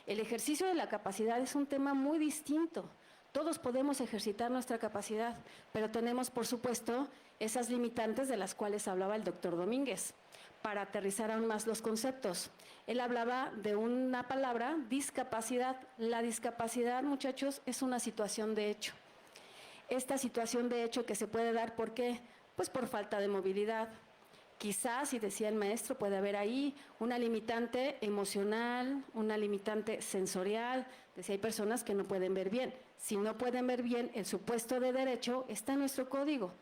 Speaker 5: El ejercicio de la capacidad es un tema muy distinto. Todos podemos ejercitar nuestra capacidad, pero tenemos, por supuesto, esas limitantes de las cuales hablaba el doctor Domínguez. Para aterrizar aún más los conceptos, él hablaba de una palabra, discapacidad. La discapacidad, muchachos, es una situación de hecho. Esta situación de hecho que se puede dar, ¿por qué? Pues por falta de movilidad. Quizás, y decía el maestro, puede haber ahí una limitante emocional, una limitante sensorial. Decía, hay personas que no pueden ver bien. Si no pueden ver bien, el supuesto de derecho está en nuestro código.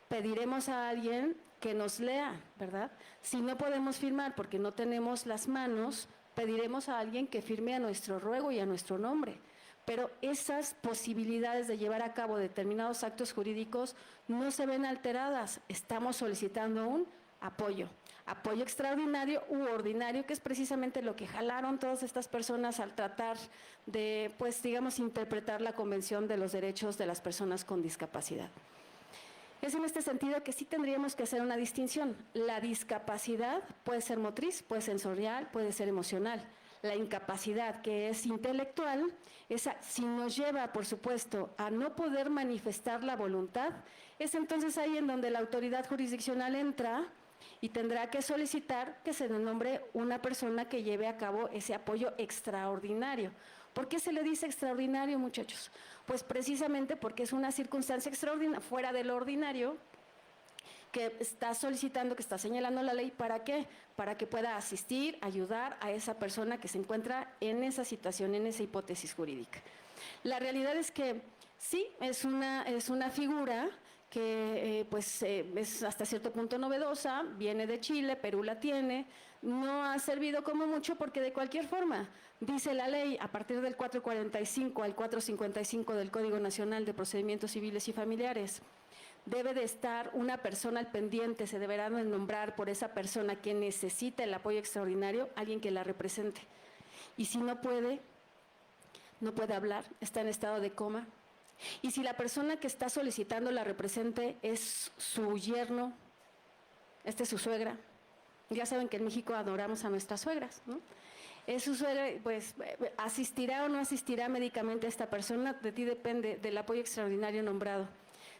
Speaker 5: Pediremos a alguien que nos lea, ¿verdad? Si no podemos firmar porque no tenemos las manos, pediremos a alguien que firme a nuestro ruego y a nuestro nombre. Pero esas posibilidades de llevar a cabo determinados actos jurídicos no se ven alteradas. Estamos solicitando un apoyo extraordinario u ordinario, que es precisamente lo que jalaron todas estas personas al tratar de, pues, digamos, interpretar la Convención de los Derechos de las Personas con Discapacidad. Es en este sentido que sí tendríamos que hacer una distinción. La discapacidad puede ser motriz, puede ser sensorial, puede ser emocional. La incapacidad, que es intelectual, esa, si nos lleva, por supuesto, a no poder manifestar la voluntad, es entonces ahí en donde la autoridad jurisdiccional entra y tendrá que solicitar que se le nombre una persona que lleve a cabo ese apoyo extraordinario. ¿Por qué se le dice extraordinario, muchachos? Pues precisamente porque es una circunstancia extraordinaria, fuera de lo ordinario, que está solicitando, que está señalando la ley. ¿Para qué? Para que pueda asistir, ayudar a esa persona que se encuentra en esa situación, en esa hipótesis jurídica. La realidad es que sí, es una figura que es hasta cierto punto novedosa, viene de Chile, Perú la tiene, no ha servido como mucho porque de cualquier forma, dice la ley, a partir del 445 al 455 del Código Nacional de Procedimientos Civiles y Familiares, debe de estar una persona al pendiente, se deberá nombrar por esa persona que necesita el apoyo extraordinario, alguien que la represente. Y si no puede hablar, está en estado de coma. Y si la persona que está solicitando la represente es su yerno, es su suegra, ya saben que en México adoramos a nuestras suegras, ¿no? Es su suegra, pues asistirá o no asistirá médicamente a esta persona, de ti depende del apoyo extraordinario nombrado.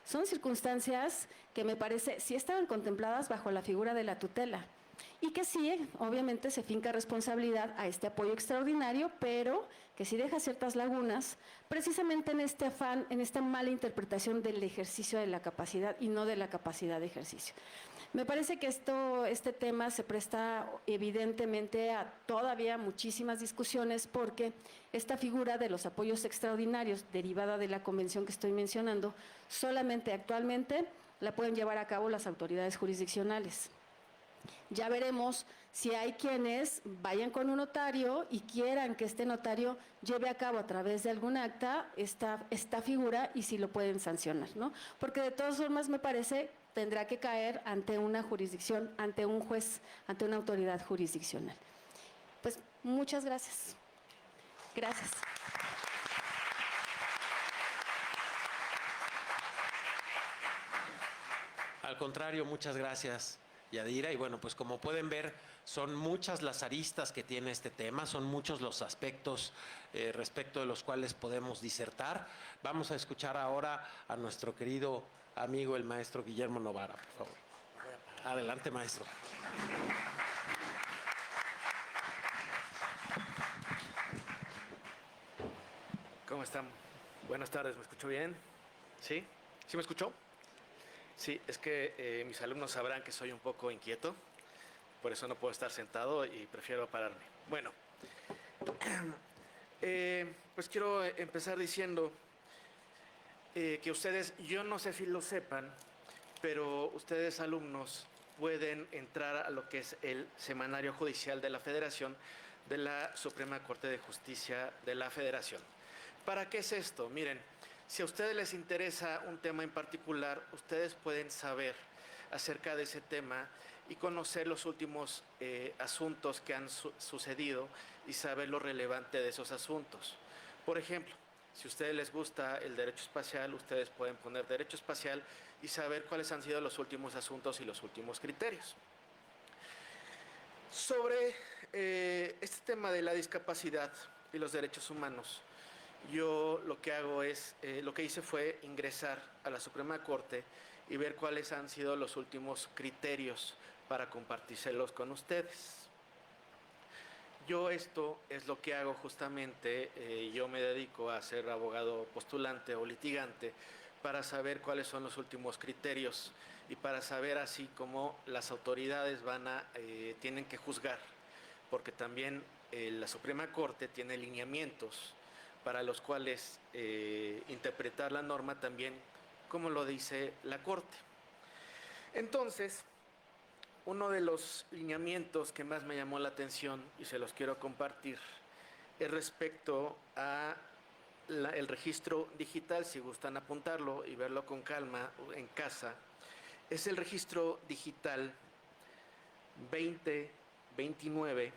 Speaker 5: Son circunstancias que me parece sí estaban contempladas bajo la figura de la tutela y que sí, obviamente se finca responsabilidad a este apoyo extraordinario, pero que sí deja ciertas lagunas, precisamente en este afán, en esta mala interpretación del ejercicio de la capacidad y no de la capacidad de ejercicio. Me parece que este tema se presta evidentemente a todavía muchísimas discusiones porque esta figura de los apoyos extraordinarios derivada de la convención que estoy mencionando, solamente actualmente la pueden llevar a cabo las autoridades jurisdiccionales. Ya veremos si hay quienes vayan con un notario y quieran que este notario lleve a cabo a través de algún acta esta figura y si lo pueden sancionar, ¿no? Porque de todas formas me parece tendrá que caer ante una jurisdicción, ante un juez, ante una autoridad jurisdiccional. Pues muchas gracias. Gracias.
Speaker 1: Al contrario, muchas gracias. Yadira. Y bueno, pues como pueden ver, son muchas las aristas que tiene este tema, son muchos los aspectos respecto de los cuales podemos disertar. Vamos a escuchar ahora a nuestro querido amigo, el maestro Guillermo Novara, por favor. Adelante, maestro.
Speaker 6: ¿Cómo están? Buenas tardes, ¿me escucho bien? ¿Sí? ¿Sí me escuchó? Sí, es que mis alumnos sabrán que soy un poco inquieto, por eso no puedo estar sentado y prefiero pararme. Bueno, pues quiero empezar diciendo que ustedes, yo no sé si lo sepan, pero ustedes alumnos pueden entrar a lo que es el Semanario Judicial de la Federación de la Suprema Corte de Justicia de la Federación. ¿Para qué es esto? Miren, si a ustedes les interesa un tema en particular, ustedes pueden saber acerca de ese tema y conocer los últimos asuntos que han sucedido y saber lo relevante de esos asuntos. Por ejemplo, si a ustedes les gusta el derecho espacial, ustedes pueden poner derecho espacial y saber cuáles han sido los últimos asuntos y los últimos criterios. Sobre este tema de la discapacidad y los derechos humanos, yo lo que hago es, lo que hice fue ingresar a la Suprema Corte y ver cuáles han sido los últimos criterios para compartírselos con ustedes. Yo esto es lo que hago justamente, yo me dedico a ser abogado postulante o litigante para saber cuáles son los últimos criterios y para saber así cómo las autoridades tienen que juzgar, porque también la Suprema Corte tiene lineamientos para los cuales interpretar la norma también como lo dice la Corte. Entonces, uno de los lineamientos que más me llamó la atención y se los quiero compartir es respecto a el registro digital, si gustan apuntarlo y verlo con calma en casa, es el registro digital 2029-32-3.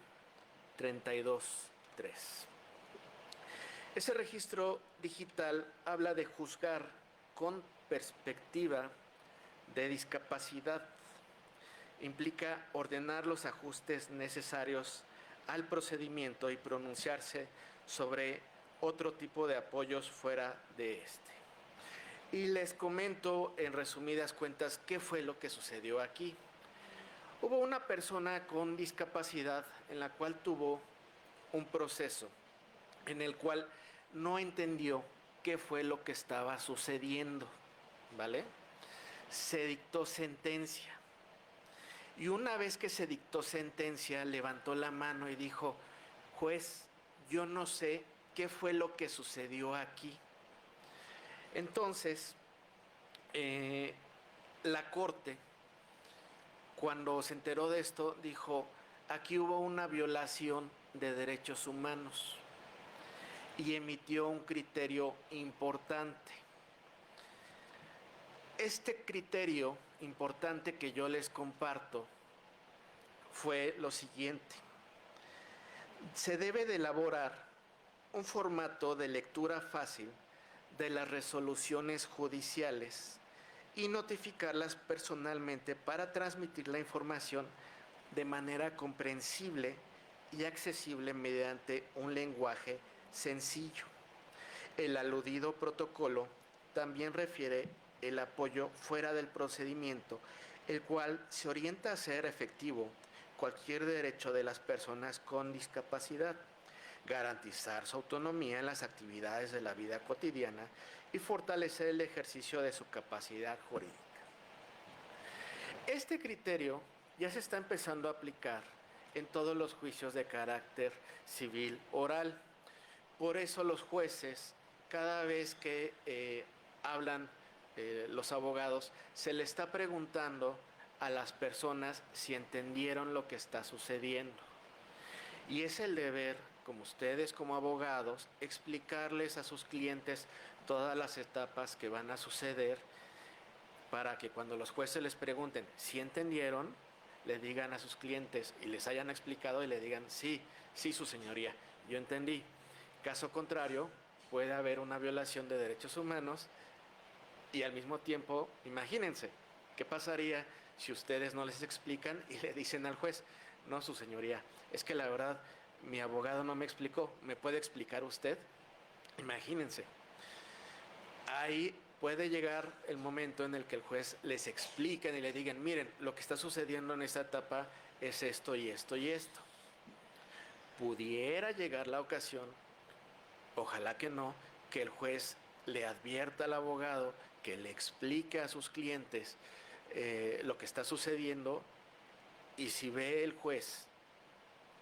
Speaker 6: Ese registro digital habla de juzgar con perspectiva de discapacidad. Implica ordenar los ajustes necesarios al procedimiento y pronunciarse sobre otro tipo de apoyos fuera de este. Y les comento en resumidas cuentas qué fue lo que sucedió aquí. Hubo una persona con discapacidad en la cual tuvo un proceso en el cual no entendió qué fue lo que estaba sucediendo, ¿vale? Se dictó sentencia. Y una vez que se dictó sentencia, levantó la mano y dijo, juez, yo no sé qué fue lo que sucedió aquí. Entonces, la Corte, cuando se enteró de esto, dijo, aquí hubo una violación de derechos humanos y emitió un criterio importante. Este criterio importante que yo les comparto fue lo siguiente. Se debe de elaborar un formato de lectura fácil de las resoluciones judiciales y notificarlas personalmente para transmitir la información de manera comprensible y accesible mediante un lenguaje sencillo. El aludido protocolo también refiere el apoyo fuera del procedimiento, el cual se orienta a hacer efectivo cualquier derecho de las personas con discapacidad, garantizar su autonomía en las actividades de la vida cotidiana y fortalecer el ejercicio de su capacidad jurídica. Este criterio ya se está empezando a aplicar en todos los juicios de carácter civil oral. Por eso los jueces, cada vez que hablan los abogados, se le está preguntando a las personas si entendieron lo que está sucediendo. Y es el deber, como ustedes como abogados, explicarles a sus clientes todas las etapas que van a suceder para que cuando los jueces les pregunten si entendieron, le digan a sus clientes y les hayan explicado y le digan sí, su señoría, yo entendí. Caso contrario, puede haber una violación de derechos humanos y al mismo tiempo, imagínense, ¿qué pasaría si ustedes no les explican y le dicen al juez, no, su señoría, es que la verdad mi abogado no me explicó, ¿me puede explicar usted? Imagínense. Ahí puede llegar el momento en el que el juez les explique y le digan, miren, lo que está sucediendo en esta etapa es esto y esto y esto. Pudiera llegar la ocasión, ojalá que no, que el juez le advierta al abogado, que le explique a sus clientes lo que está sucediendo, y si ve el juez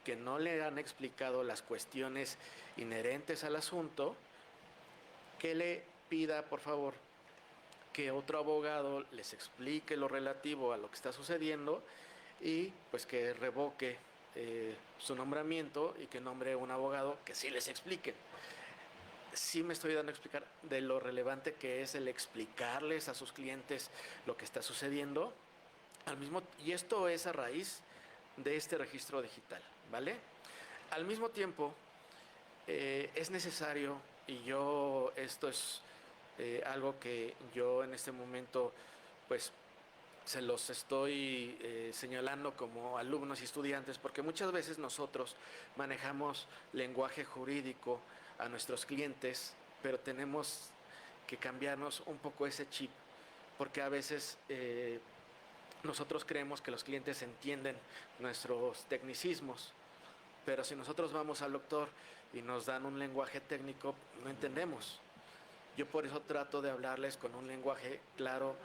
Speaker 6: que no le han explicado las cuestiones inherentes al asunto, que le pida, por favor, que otro abogado les explique lo relativo a lo que está sucediendo y pues que revoque su nombramiento y que nombre un abogado que sí les explique. Sí me estoy dando a explicar de lo relevante que es el explicarles a sus clientes lo que está sucediendo. Y esto es a raíz de este registro digital, ¿vale? Al mismo tiempo, es necesario, y esto es algo que yo en este momento, pues, se los estoy señalando como alumnos y estudiantes, porque muchas veces nosotros manejamos lenguaje jurídico a nuestros clientes, pero tenemos que cambiarnos un poco ese chip, porque a veces nosotros creemos que los clientes entienden nuestros tecnicismos, pero si nosotros vamos al doctor y nos dan un lenguaje técnico, no entendemos. Yo por eso trato de hablarles con un lenguaje claro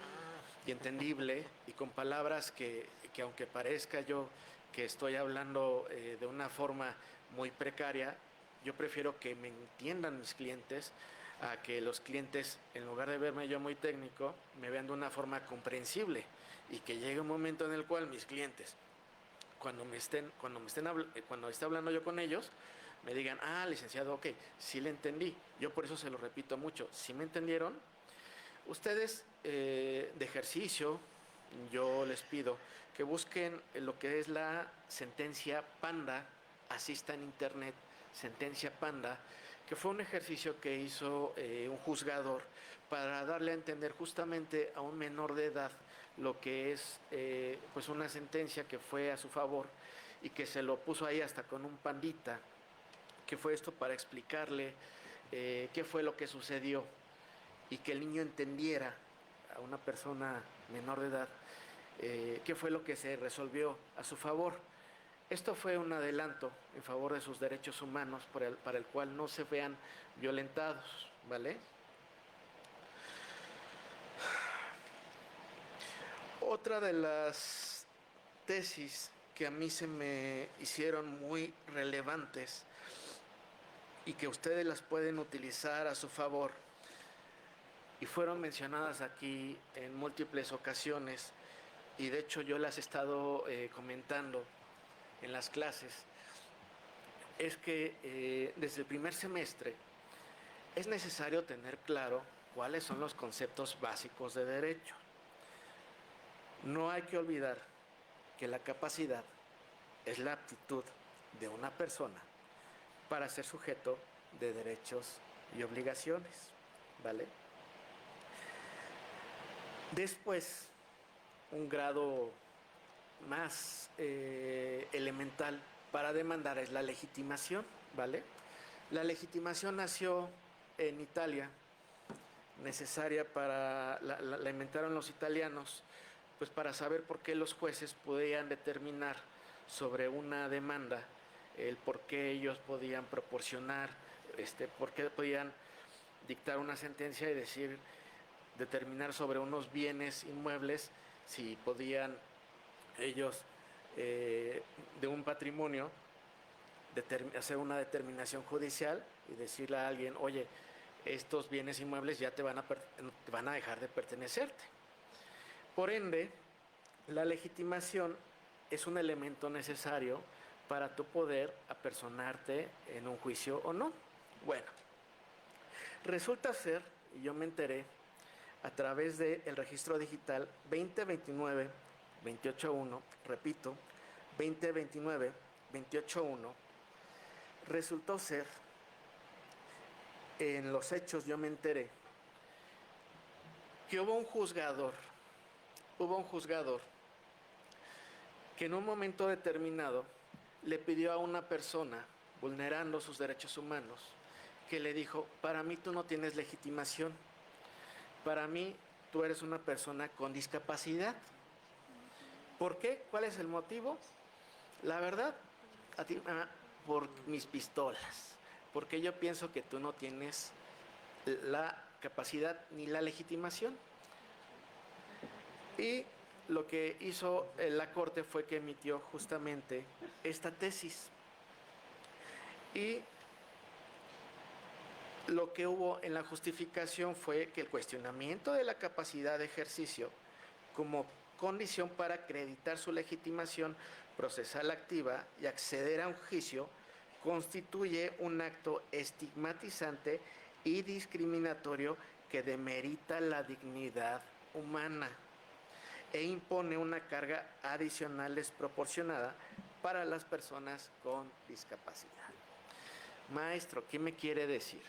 Speaker 6: y entendible y con palabras que aunque parezca yo que estoy hablando de una forma muy precaria, yo prefiero que me entiendan mis clientes a que los clientes, en lugar de verme yo muy técnico, me vean de una forma comprensible y que llegue un momento en el cual mis clientes, cuando esté hablando yo con ellos, me digan, ah, licenciado, ok, sí le entendí. Yo por eso se lo repito mucho. ¿Sí me entendieron? Ustedes de ejercicio, yo les pido que busquen lo que es la sentencia Panda, así está en internet, sentencia Panda, que fue un ejercicio que hizo un juzgador para darle a entender justamente a un menor de edad lo que es pues una sentencia que fue a su favor y que se lo puso ahí hasta con un pandita, que fue esto para explicarle qué fue lo que sucedió y que el niño entendiera, a una persona menor de edad, qué fue lo que se resolvió a su favor. Esto fue un adelanto en favor de sus derechos humanos para el cual no se vean violentados, ¿vale? Otra de las tesis que a mí se me hicieron muy relevantes y que ustedes las pueden utilizar a su favor y fueron mencionadas aquí en múltiples ocasiones y de hecho yo las he estado comentando en las clases, es que desde el primer semestre es necesario tener claro cuáles son los conceptos básicos de derecho. No hay que olvidar que la capacidad es la aptitud de una persona para ser sujeto de derechos y obligaciones, ¿vale? Después, un grado más elemental para demandar es la legitimación, ¿vale? La legitimación nació en Italia, necesaria la inventaron los italianos, pues para saber por qué los jueces podían determinar sobre una demanda, el por qué ellos podían proporcionar, por qué podían dictar una sentencia y determinar sobre unos bienes inmuebles, si podían ellos de un patrimonio hacer una determinación judicial y decirle a alguien, oye, estos bienes inmuebles ya te van a dejar de pertenecerte. Por ende, la legitimación es un elemento necesario para tu poder apersonarte en un juicio o no. Bueno, resulta ser, y yo me enteré a través del registro digital 2029-281, repito, 2029-281, resultó ser, en los hechos yo me enteré, que hubo un juzgador que en un momento determinado le pidió a una persona, vulnerando sus derechos humanos, que le dijo, para mí tú no tienes legitimación, para mí tú eres una persona con discapacidad. ¿Por qué? ¿Cuál es el motivo? La verdad, por mis pistolas, porque yo pienso que tú no tienes la capacidad ni la legitimación. Y lo que hizo la Corte fue que emitió justamente esta tesis. Y lo que hubo en la justificación fue que el cuestionamiento de la capacidad de ejercicio como condición para acreditar su legitimación procesal activa y acceder a un juicio constituye un acto estigmatizante y discriminatorio que demerita la dignidad humana e impone una carga adicional desproporcionada para las personas con discapacidad. Maestro, ¿qué me quiere decir?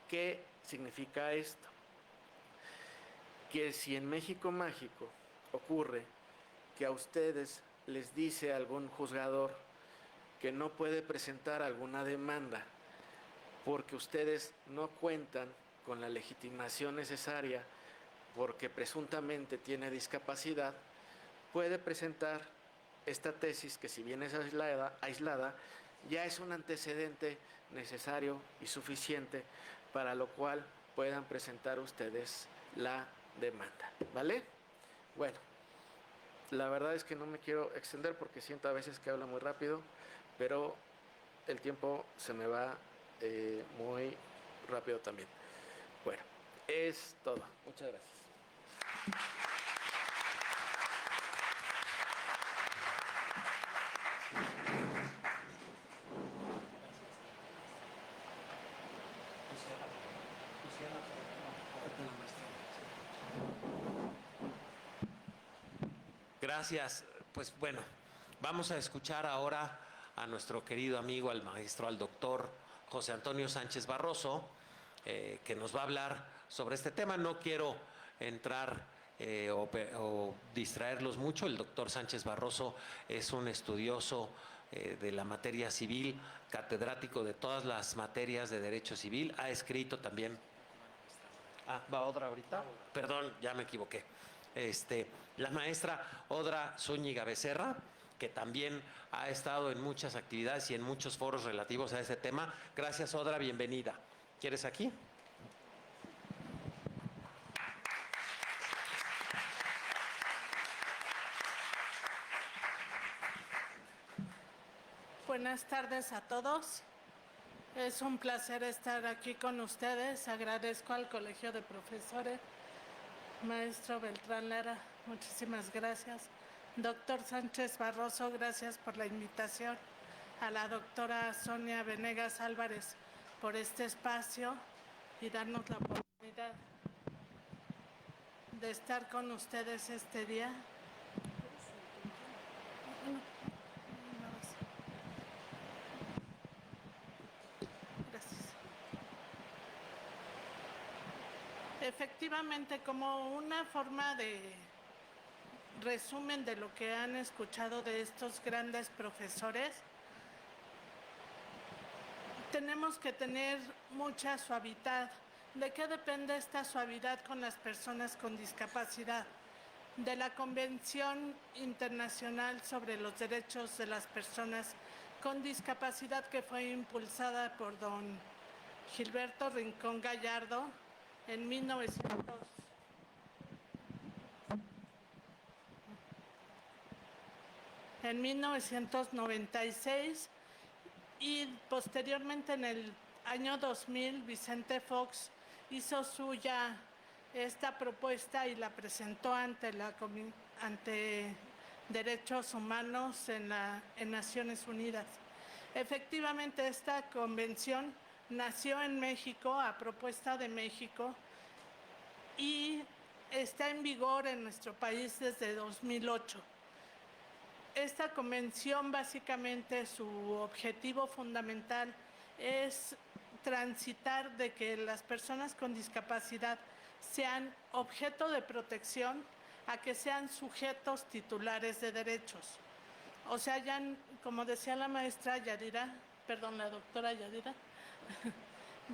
Speaker 6: ¿Qué significa esto? Que si en México Mágico ocurre que a ustedes les dice algún juzgador que no puede presentar alguna demanda porque ustedes no cuentan con la legitimación necesaria porque presuntamente tiene discapacidad, puede presentar esta tesis que si bien es aislada, ya es un antecedente necesario y suficiente para lo cual puedan presentar ustedes la demanda, ¿vale? Bueno, la verdad es que no me quiero extender porque siento a veces que hablo muy rápido, pero el tiempo se me va muy rápido también. Bueno, es todo. Muchas gracias.
Speaker 1: Gracias. Pues bueno, vamos a escuchar ahora a nuestro querido amigo, al maestro, al doctor José Antonio Sánchez Barroso, que nos va a hablar sobre este tema. No quiero entrar o distraerlos mucho. El doctor Sánchez Barroso es un estudioso de la materia civil, catedrático de todas las materias de derecho civil. Ha escrito también... ¿va otra ahorita? Perdón, ya me equivoqué. La maestra Odra Zúñiga Becerra, que también ha estado en muchas actividades y en muchos foros relativos a este tema. Gracias, Odra, bienvenida. ¿Quieres aquí?
Speaker 7: Buenas tardes a todos. Es un placer estar aquí con ustedes. Agradezco al Colegio de Profesores, maestro Beltrán Lara, muchísimas gracias. Doctor Sánchez Barroso, gracias por la invitación. A la doctora Sonia Venegas Álvarez por este espacio y darnos la oportunidad de estar con ustedes este día. Gracias. Efectivamente, como una forma de resumen de lo que han escuchado de estos grandes profesores, tenemos que tener mucha suavidad. ¿De qué depende esta suavidad con las personas con discapacidad? De la Convención Internacional sobre los Derechos de las Personas con Discapacidad, que fue impulsada por don Gilberto Rincón Gallardo en 1996, y posteriormente en el año 2000 Vicente Fox hizo suya esta propuesta y la presentó ante Derechos Humanos en Naciones Unidas. Efectivamente, esta convención nació en México a propuesta de México y está en vigor en nuestro país desde 2008. Esta convención, básicamente, su objetivo fundamental es transitar de que las personas con discapacidad sean objeto de protección a que sean sujetos titulares de derechos. O sea, ya, como decía la maestra Yadira, perdón, la doctora Yadira,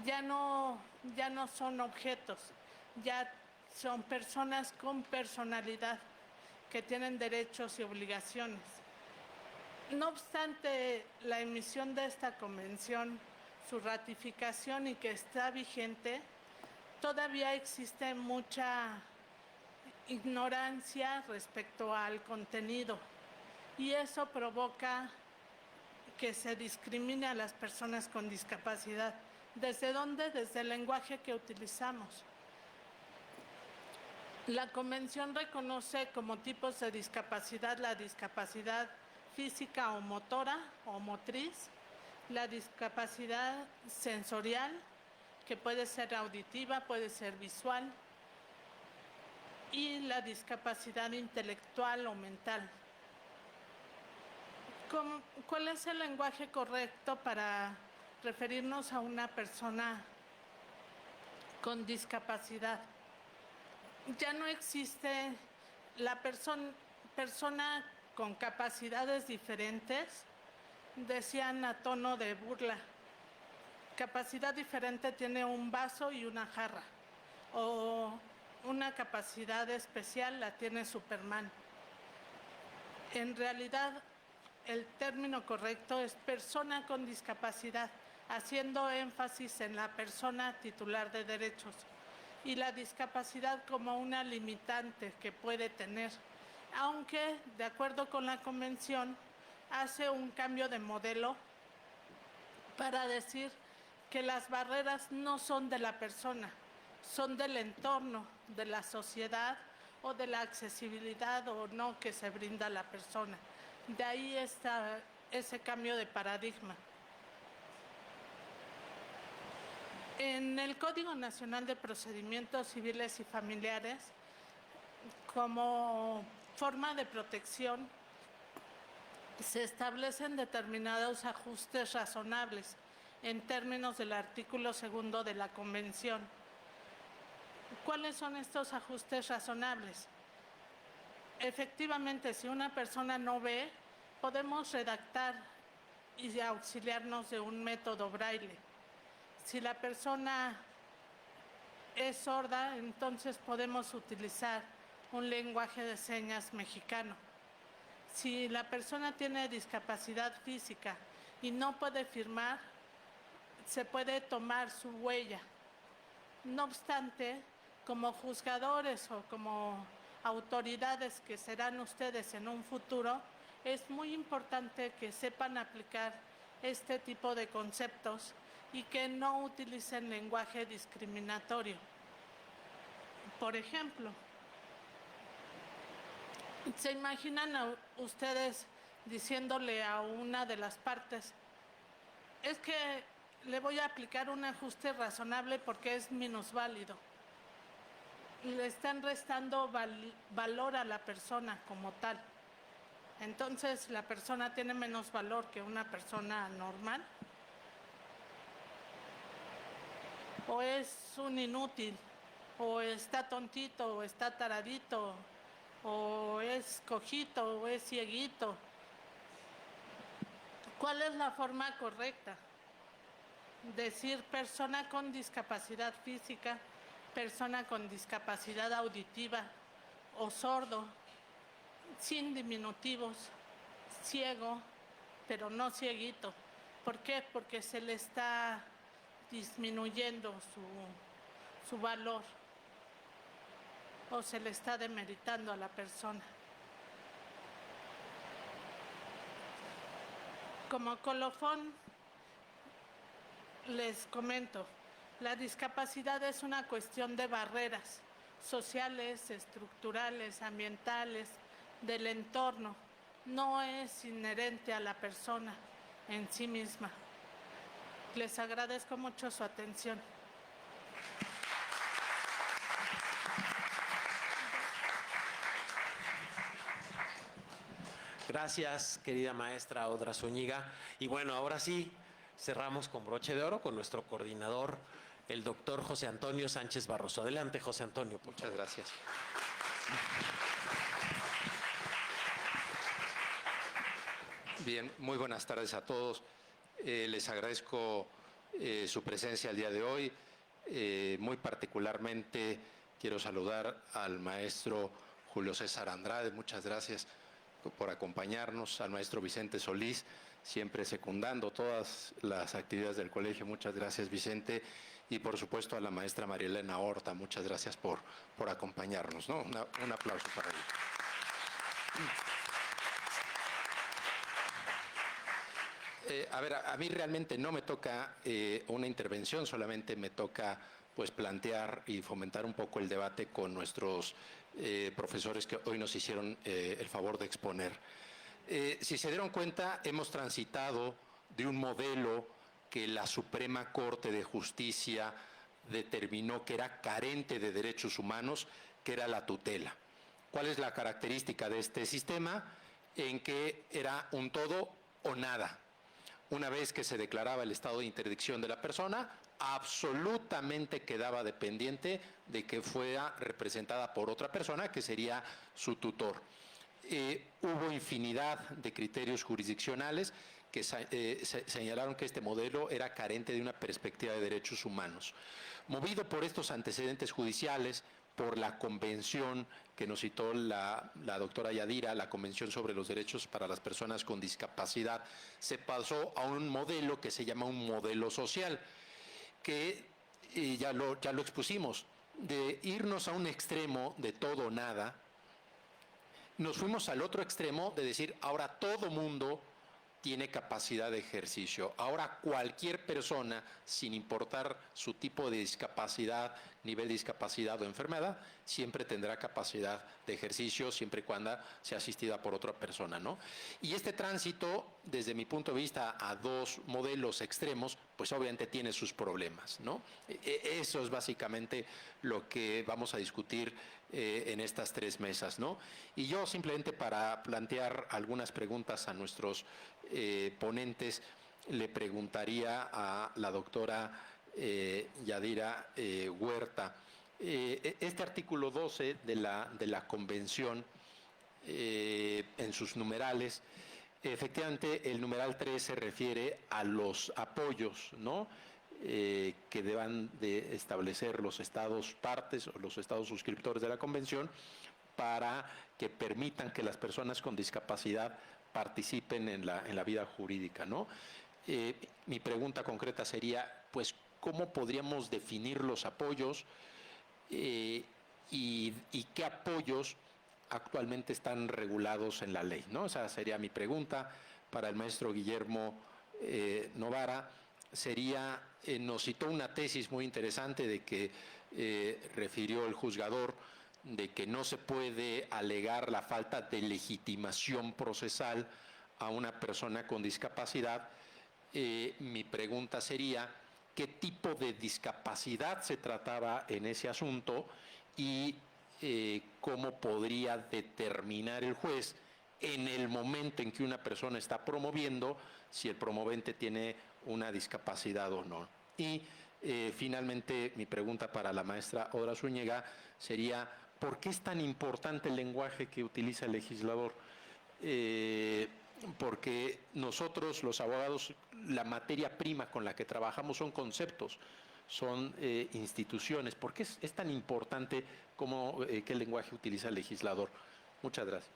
Speaker 7: ya no son objetos, ya son personas con personalidad que tienen derechos y obligaciones. No obstante la emisión de esta convención, su ratificación y que está vigente, todavía existe mucha ignorancia respecto al contenido y eso provoca que se discrimine a las personas con discapacidad. ¿Desde dónde? Desde el lenguaje que utilizamos. La convención reconoce como tipos de discapacidad la discapacidad física o motora o motriz, la discapacidad sensorial, que puede ser auditiva, puede ser visual, y la discapacidad intelectual o mental. ¿Cuál es el lenguaje correcto para referirnos a una persona con discapacidad? Ya no existe la persona con capacidades diferentes, decían a tono de burla. Capacidad diferente tiene un vaso y una jarra, o una capacidad especial la tiene Superman. En realidad, el término correcto es persona con discapacidad, haciendo énfasis en la persona titular de derechos y la discapacidad como una limitante que puede tener, aunque, de acuerdo con la convención, hace un cambio de modelo para decir que las barreras no son de la persona, son del entorno, de la sociedad o de la accesibilidad o no que se brinda a la persona. De ahí está ese cambio de paradigma. En el Código Nacional de Procedimientos Civiles y Familiares, como forma de protección, se establecen determinados ajustes razonables en términos del artículo 2 de la Convención. ¿Cuáles son estos ajustes razonables? Efectivamente, si una persona no ve, podemos redactar y auxiliarnos de un método braille. Si la persona es sorda, entonces podemos utilizar un lenguaje de señas mexicano. Si la persona tiene discapacidad física y no puede firmar, se puede tomar su huella. No obstante, como juzgadores o como autoridades que serán ustedes en un futuro, es muy importante que sepan aplicar este tipo de conceptos y que no utilicen lenguaje discriminatorio. Por ejemplo, ¿se imaginan a ustedes diciéndole a una de las partes, es que le voy a aplicar un ajuste razonable porque es minusválido? Le están restando valor a la persona como tal. Entonces, ¿la persona tiene menos valor que una persona normal? ¿O es un inútil? ¿O está tontito? ¿O está taradito? ¿O es cojito? ¿O es cieguito? ¿Cuál es la forma correcta? Decir persona con discapacidad física, persona con discapacidad auditiva o sordo, sin diminutivos, ciego, pero no cieguito. ¿Por qué? Porque se le está disminuyendo su valor o se le está demeritando a la persona. Como colofón, les comento, la discapacidad es una cuestión de barreras sociales, estructurales, ambientales, del entorno. No es inherente a la persona en sí misma. Les agradezco mucho su atención.
Speaker 1: Gracias, querida maestra Audra Zúñiga. Y bueno, ahora sí, cerramos con broche de oro con nuestro coordinador, el doctor José Antonio Sánchez Barroso. Adelante, José Antonio.
Speaker 3: Muchas gracias. Bien, muy buenas tardes a todos. Les agradezco su presencia el día de hoy. Muy particularmente quiero saludar al maestro Julio César Andrade. Muchas gracias por acompañarnos. Al maestro Vicente Solís, siempre secundando todas las actividades del colegio. Muchas gracias, Vicente. Y por supuesto a la maestra María Elena Horta. Muchas gracias por acompañarnos, ¿no? Un aplauso para ella. A mí realmente no me toca una intervención, solamente me toca pues plantear y fomentar un poco el debate con nuestros profesores que hoy nos hicieron el favor de exponer. Si se dieron cuenta, hemos transitado de un modelo que la Suprema Corte de Justicia determinó que era carente de derechos humanos, que era la tutela. ¿Cuál es la característica de este sistema? En que era un todo o nada. Una vez que se declaraba el estado de interdicción de la persona, absolutamente quedaba dependiente de que fuera representada por otra persona, que sería su tutor. Hubo infinidad de criterios jurisdiccionales que señalaron que este modelo era carente de una perspectiva de derechos humanos. Movido por estos antecedentes judiciales, por la convención que nos citó la doctora Yadira, la Convención sobre los Derechos para las Personas con Discapacidad, se pasó a un modelo que se llama un modelo social, que ya lo expusimos, de irnos a un extremo de todo o nada, nos fuimos al otro extremo de decir, ahora todo mundo tiene capacidad de ejercicio. Ahora cualquier persona, sin importar su tipo de discapacidad, nivel de discapacidad o enfermedad, siempre tendrá capacidad de ejercicio, siempre y cuando sea asistida por otra persona, ¿no? Y este tránsito, desde mi punto de vista, a dos modelos extremos, pues obviamente tiene sus problemas, ¿no? Eso es básicamente lo que vamos a discutir en estas tres mesas, ¿no? Y yo simplemente para plantear algunas preguntas a nuestros ponentes, le preguntaría a la doctora Yadira Huerta, este artículo 12 de la Convención, en sus numerales, efectivamente el numeral 3 se refiere a los apoyos, ¿no? Que deban de establecer los estados partes o los estados suscriptores de la Convención para que permitan que las personas con discapacidad participen en la vida jurídica, ¿no? Mi pregunta concreta sería, pues, ¿cómo podríamos definir los apoyos y qué apoyos actualmente están regulados en la ley, ¿no? Esa sería mi pregunta. Para el maestro Guillermo Novara, sería, nos citó una tesis muy interesante de que refirió el juzgador, de que no se puede alegar la falta de legitimación procesal a una persona con discapacidad. Mi pregunta sería, ¿qué tipo de discapacidad se trataba en ese asunto y cómo podría determinar el juez en el momento en que una persona está promoviendo si el promovente tiene una discapacidad o no? Y finalmente mi pregunta para la maestra Odra Zúñiga sería, ¿por qué es tan importante el lenguaje que utiliza el legislador? Porque nosotros, los abogados, la materia prima con la que trabajamos son conceptos, son instituciones. ¿Por qué es tan importante qué lenguaje utiliza el legislador? Muchas gracias.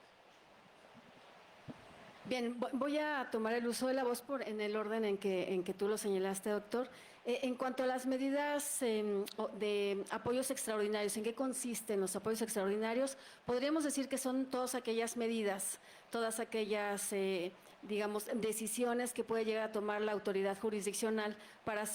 Speaker 5: Bien, voy a tomar el uso de la voz en el orden en que tú lo señalaste, doctor. En cuanto a las medidas de apoyos extraordinarios, ¿en qué consisten los apoyos extraordinarios? Podríamos decir que son todas aquellas medidas, todas aquellas, digamos, decisiones que puede llegar a tomar la autoridad jurisdiccional para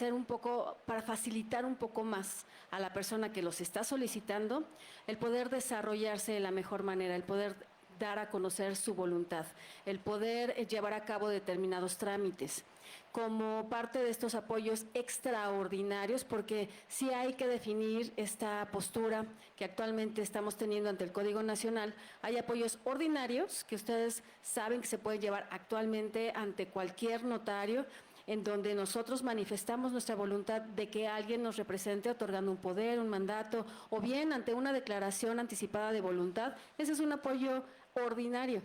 Speaker 5: facilitar un poco más a la persona que los está solicitando, el poder desarrollarse de la mejor manera, el poder dar a conocer su voluntad, el poder llevar a cabo determinados trámites. Como parte de estos apoyos extraordinarios, porque sí hay que definir esta postura que actualmente estamos teniendo ante el Código Nacional. Hay apoyos ordinarios que ustedes saben que se pueden llevar actualmente ante cualquier notario, en donde nosotros manifestamos nuestra voluntad de que alguien nos represente otorgando un poder, un mandato, o bien ante una declaración anticipada de voluntad. Ese es un apoyo ordinario.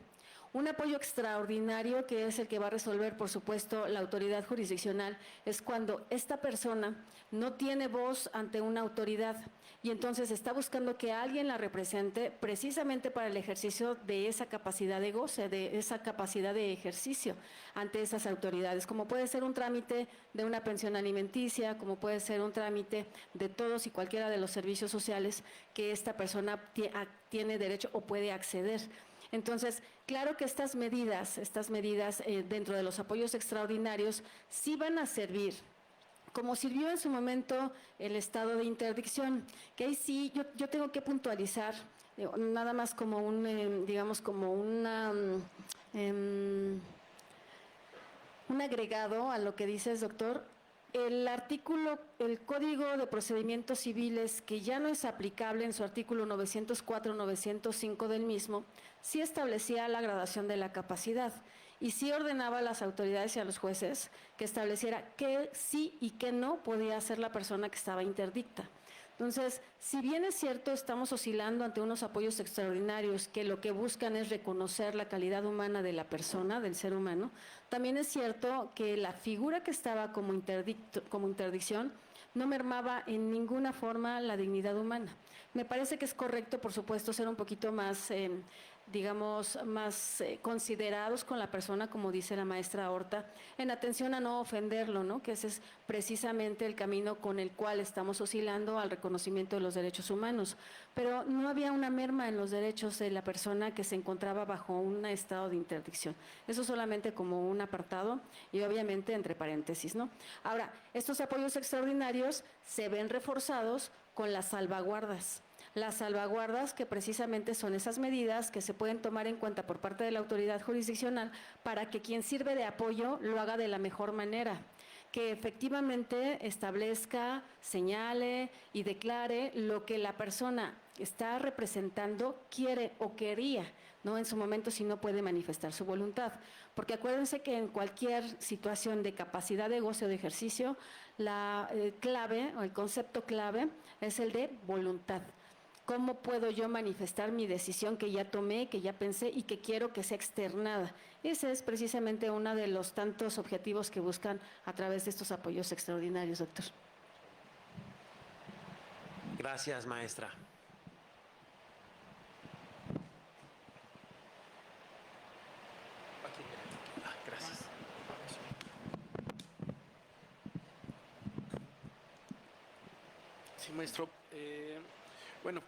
Speaker 5: Un apoyo extraordinario, que es el que va a resolver, por supuesto, la autoridad jurisdiccional, es cuando esta persona no tiene voz ante una autoridad y entonces está buscando que alguien la represente precisamente para el ejercicio de esa capacidad de goce, de esa capacidad de ejercicio ante esas autoridades, como puede ser un trámite de una pensión alimenticia, como puede ser un trámite de todos y cualquiera de los servicios sociales que esta persona tiene derecho o puede acceder. Entonces, claro que estas medidas dentro de los apoyos extraordinarios sí van a servir, como sirvió en su momento el estado de interdicción, que ahí sí yo tengo que puntualizar, nada más como un, digamos, como un agregado a lo que dices, doctor. El Código de Procedimientos Civiles, que ya no es aplicable en su artículo 904-905 del mismo, sí establecía la gradación de la capacidad y sí ordenaba a las autoridades y a los jueces que estableciera qué sí y qué no podía hacer la persona que estaba interdicta. Entonces, si bien es cierto, estamos oscilando ante unos apoyos extraordinarios que lo que buscan es reconocer la calidad humana de la persona, del ser humano, también es cierto que la figura que estaba como interdicción no mermaba en ninguna forma la dignidad humana. Me parece que es correcto, por supuesto, ser un poquito más, más considerados con la persona, como dice la maestra Horta, en atención a no ofenderlo, ¿no? Que ese es precisamente el camino con el cual estamos oscilando al reconocimiento de los derechos humanos. Pero no había una merma en los derechos de la persona que se encontraba bajo un estado de interdicción. Eso solamente como un apartado y obviamente entre paréntesis, ¿no? Ahora, estos apoyos extraordinarios se ven reforzados con las salvaguardas. Las salvaguardas, que precisamente son esas medidas que se pueden tomar en cuenta por parte de la autoridad jurisdiccional para que quien sirve de apoyo lo haga de la mejor manera, que efectivamente establezca, señale y declare lo que la persona que está representando quiere o quería, ¿no? En su momento, si no puede manifestar su voluntad. Porque acuérdense que en cualquier situación de capacidad de goce o de ejercicio, la clave o el concepto clave es el de voluntad. ¿Cómo puedo yo manifestar mi decisión que ya tomé, que ya pensé y que quiero que sea externada? Ese es precisamente uno de los tantos objetivos que buscan a través de estos apoyos extraordinarios, doctor.
Speaker 1: Gracias, maestra. Gracias.
Speaker 6: Sí, maestro. Bueno,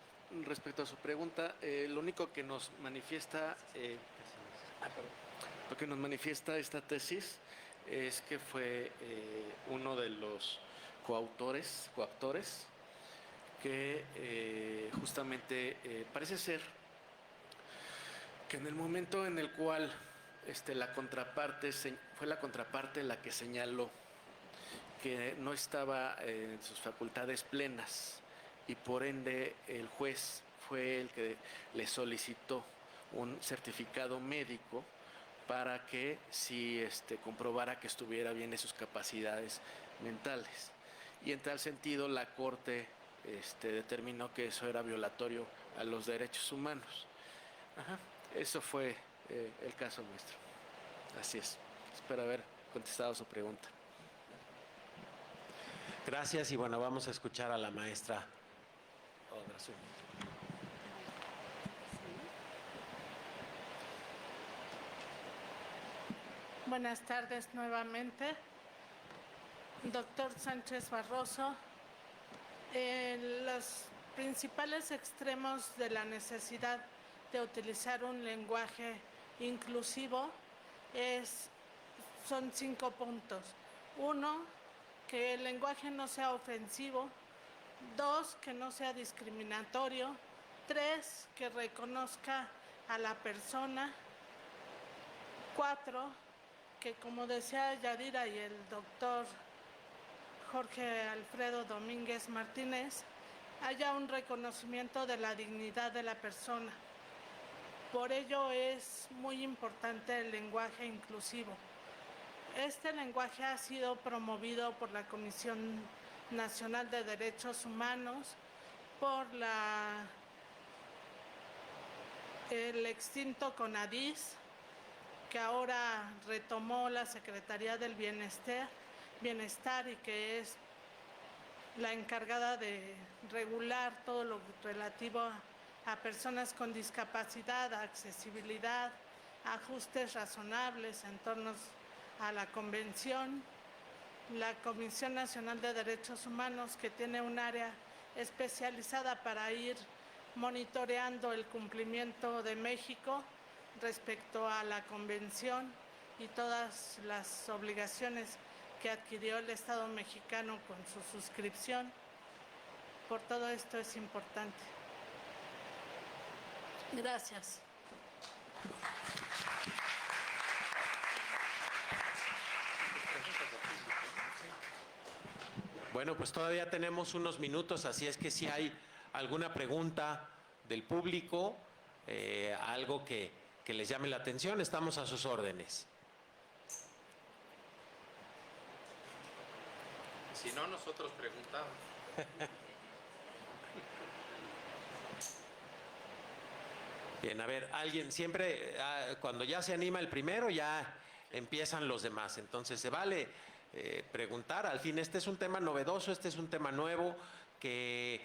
Speaker 6: respecto a su pregunta, lo único que nos manifiesta, lo que nos manifiesta esta tesis es que fue uno de los coautores que justamente parece ser que en el momento en el cual la contraparte fue la contraparte la que señaló que no estaba en sus facultades plenas y por ende el juez fue el que le solicitó un certificado médico para que si comprobara que estuviera bien en sus capacidades mentales. Y en tal sentido la Corte determinó que eso era violatorio a los derechos humanos. Ajá. Eso fue el caso nuestro. Así es. Espero haber contestado su pregunta.
Speaker 1: Gracias y bueno, vamos a escuchar a la maestra Odrazul.
Speaker 7: Buenas tardes nuevamente. Doctor Sánchez Barroso, los principales extremos de la necesidad de utilizar un lenguaje inclusivo son 5 puntos. 1, que el lenguaje no sea ofensivo. 2, que no sea discriminatorio. 3, que reconozca a la persona. 4, que como decía Yadira y el doctor Jorge Alfredo Domínguez Martínez, haya un reconocimiento de la dignidad de la persona. Por ello es muy importante el lenguaje inclusivo. Este lenguaje ha sido promovido por la Comisión Nacional de Derechos Humanos, por el extinto CONADIS, que ahora retomó la Secretaría del Bienestar y que es la encargada de regular todo lo relativo a personas con discapacidad, a accesibilidad, ajustes razonables en torno a la Convención. La Comisión Nacional de Derechos Humanos, que tiene un área especializada para ir monitoreando el cumplimiento de México respecto a la Convención y todas las obligaciones que adquirió el Estado mexicano con su suscripción. Por todo esto es importante. Gracias.
Speaker 1: Bueno, pues todavía tenemos unos minutos, así es que si hay alguna pregunta del público, algo que les llame la atención, estamos a sus órdenes.
Speaker 3: Si no, nosotros preguntamos.
Speaker 1: Bien, a ver, alguien siempre, cuando ya se anima el primero, ya empiezan los demás. Entonces, se vale preguntar. Al fin, este es un tema novedoso, este es un tema nuevo que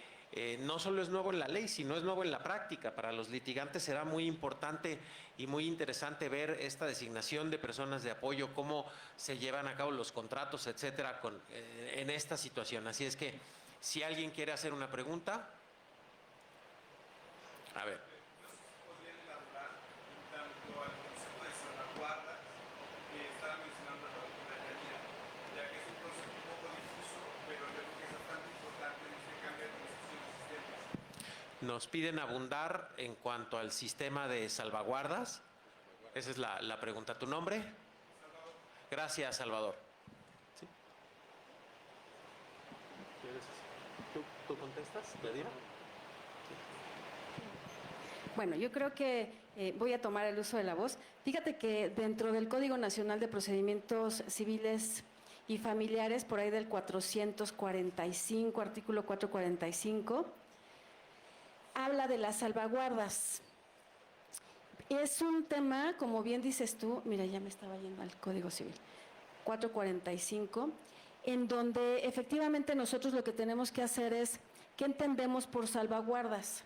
Speaker 1: no solo es nuevo en la ley, sino es nuevo en la práctica. Para los litigantes será muy importante y muy interesante ver esta designación de personas de apoyo, cómo se llevan a cabo los contratos, etcétera, en esta situación. Así es que, si alguien quiere hacer una pregunta, a ver. Nos piden abundar en cuanto al sistema de salvaguardas. Esa es la pregunta. ¿Tu nombre? Gracias, Salvador. ¿Sí? ¿Tú contestas, Yadira?
Speaker 5: Bueno, yo creo que voy a tomar el uso de la voz. Fíjate que dentro del Código Nacional de Procedimientos Civiles y Familiares, por ahí del 445, artículo 445, habla de las salvaguardas. Es un tema, como bien dices tú, mira, ya me estaba yendo al Código Civil, 445, en donde efectivamente nosotros lo que tenemos que hacer es, ¿qué entendemos por salvaguardas?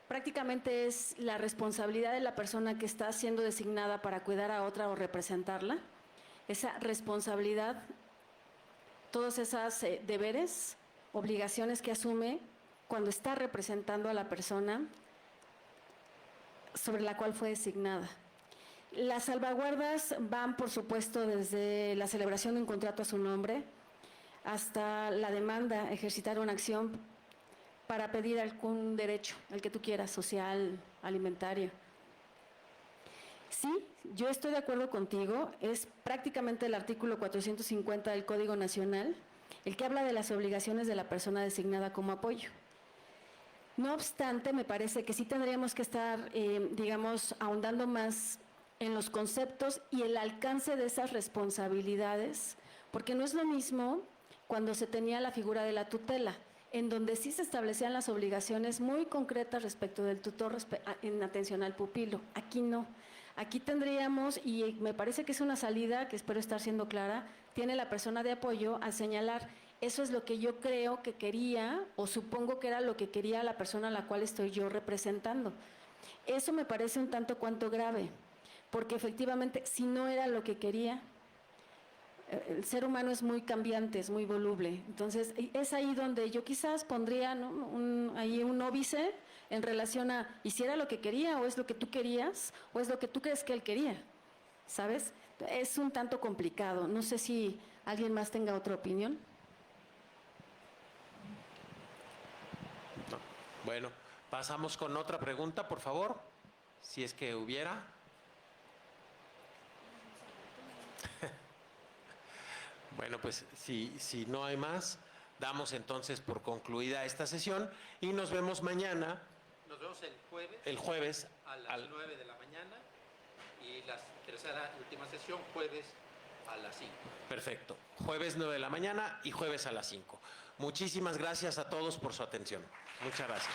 Speaker 5: Prácticamente es la responsabilidad de la persona que está siendo designada para cuidar a otra o representarla. Esa responsabilidad, todos esos deberes, obligaciones que asume cuando está representando a la persona sobre la cual fue designada. Las salvaguardas van, por supuesto, desde la celebración de un contrato a su nombre hasta la demanda, ejercitar una acción para pedir algún derecho, el que tú quieras, social, alimentario. Sí, yo estoy de acuerdo contigo, es prácticamente el artículo 450 del Código Nacional el que habla de las obligaciones de la persona designada como apoyo. No obstante, me parece que sí tendríamos que estar, digamos, ahondando más en los conceptos y el alcance de esas responsabilidades, porque no es lo mismo cuando se tenía la figura de la tutela, en donde sí se establecían las obligaciones muy concretas respecto del tutor en atención al pupilo. Aquí no. Aquí tendríamos, y me parece que es una salida, que espero estar siendo clara, tiene la persona de apoyo al señalar, eso es lo que yo creo que quería, o supongo que era lo que quería la persona a la cual estoy yo representando. Eso me parece un tanto cuanto grave, porque efectivamente, si no era lo que quería, el ser humano es muy cambiante, es muy voluble. Entonces, es ahí donde yo quizás pondría, ¿no?, ahí un óbice en relación a, ¿y si era lo que quería, o es lo que tú querías, o es lo que tú crees que él quería? ¿Sabes? Es un tanto complicado. No sé si alguien más tenga otra opinión.
Speaker 1: No. Bueno, pasamos con otra pregunta, por favor, si es que hubiera. Bueno, pues si no hay más, damos entonces por concluida esta sesión y nos vemos mañana.
Speaker 3: Nos vemos el jueves.
Speaker 1: El jueves
Speaker 3: a las 9 de la mañana y la tercera y última sesión jueves a las 5.
Speaker 1: Perfecto. Jueves 9 de la mañana y jueves a las 5. Muchísimas gracias a todos por su atención. Muchas gracias.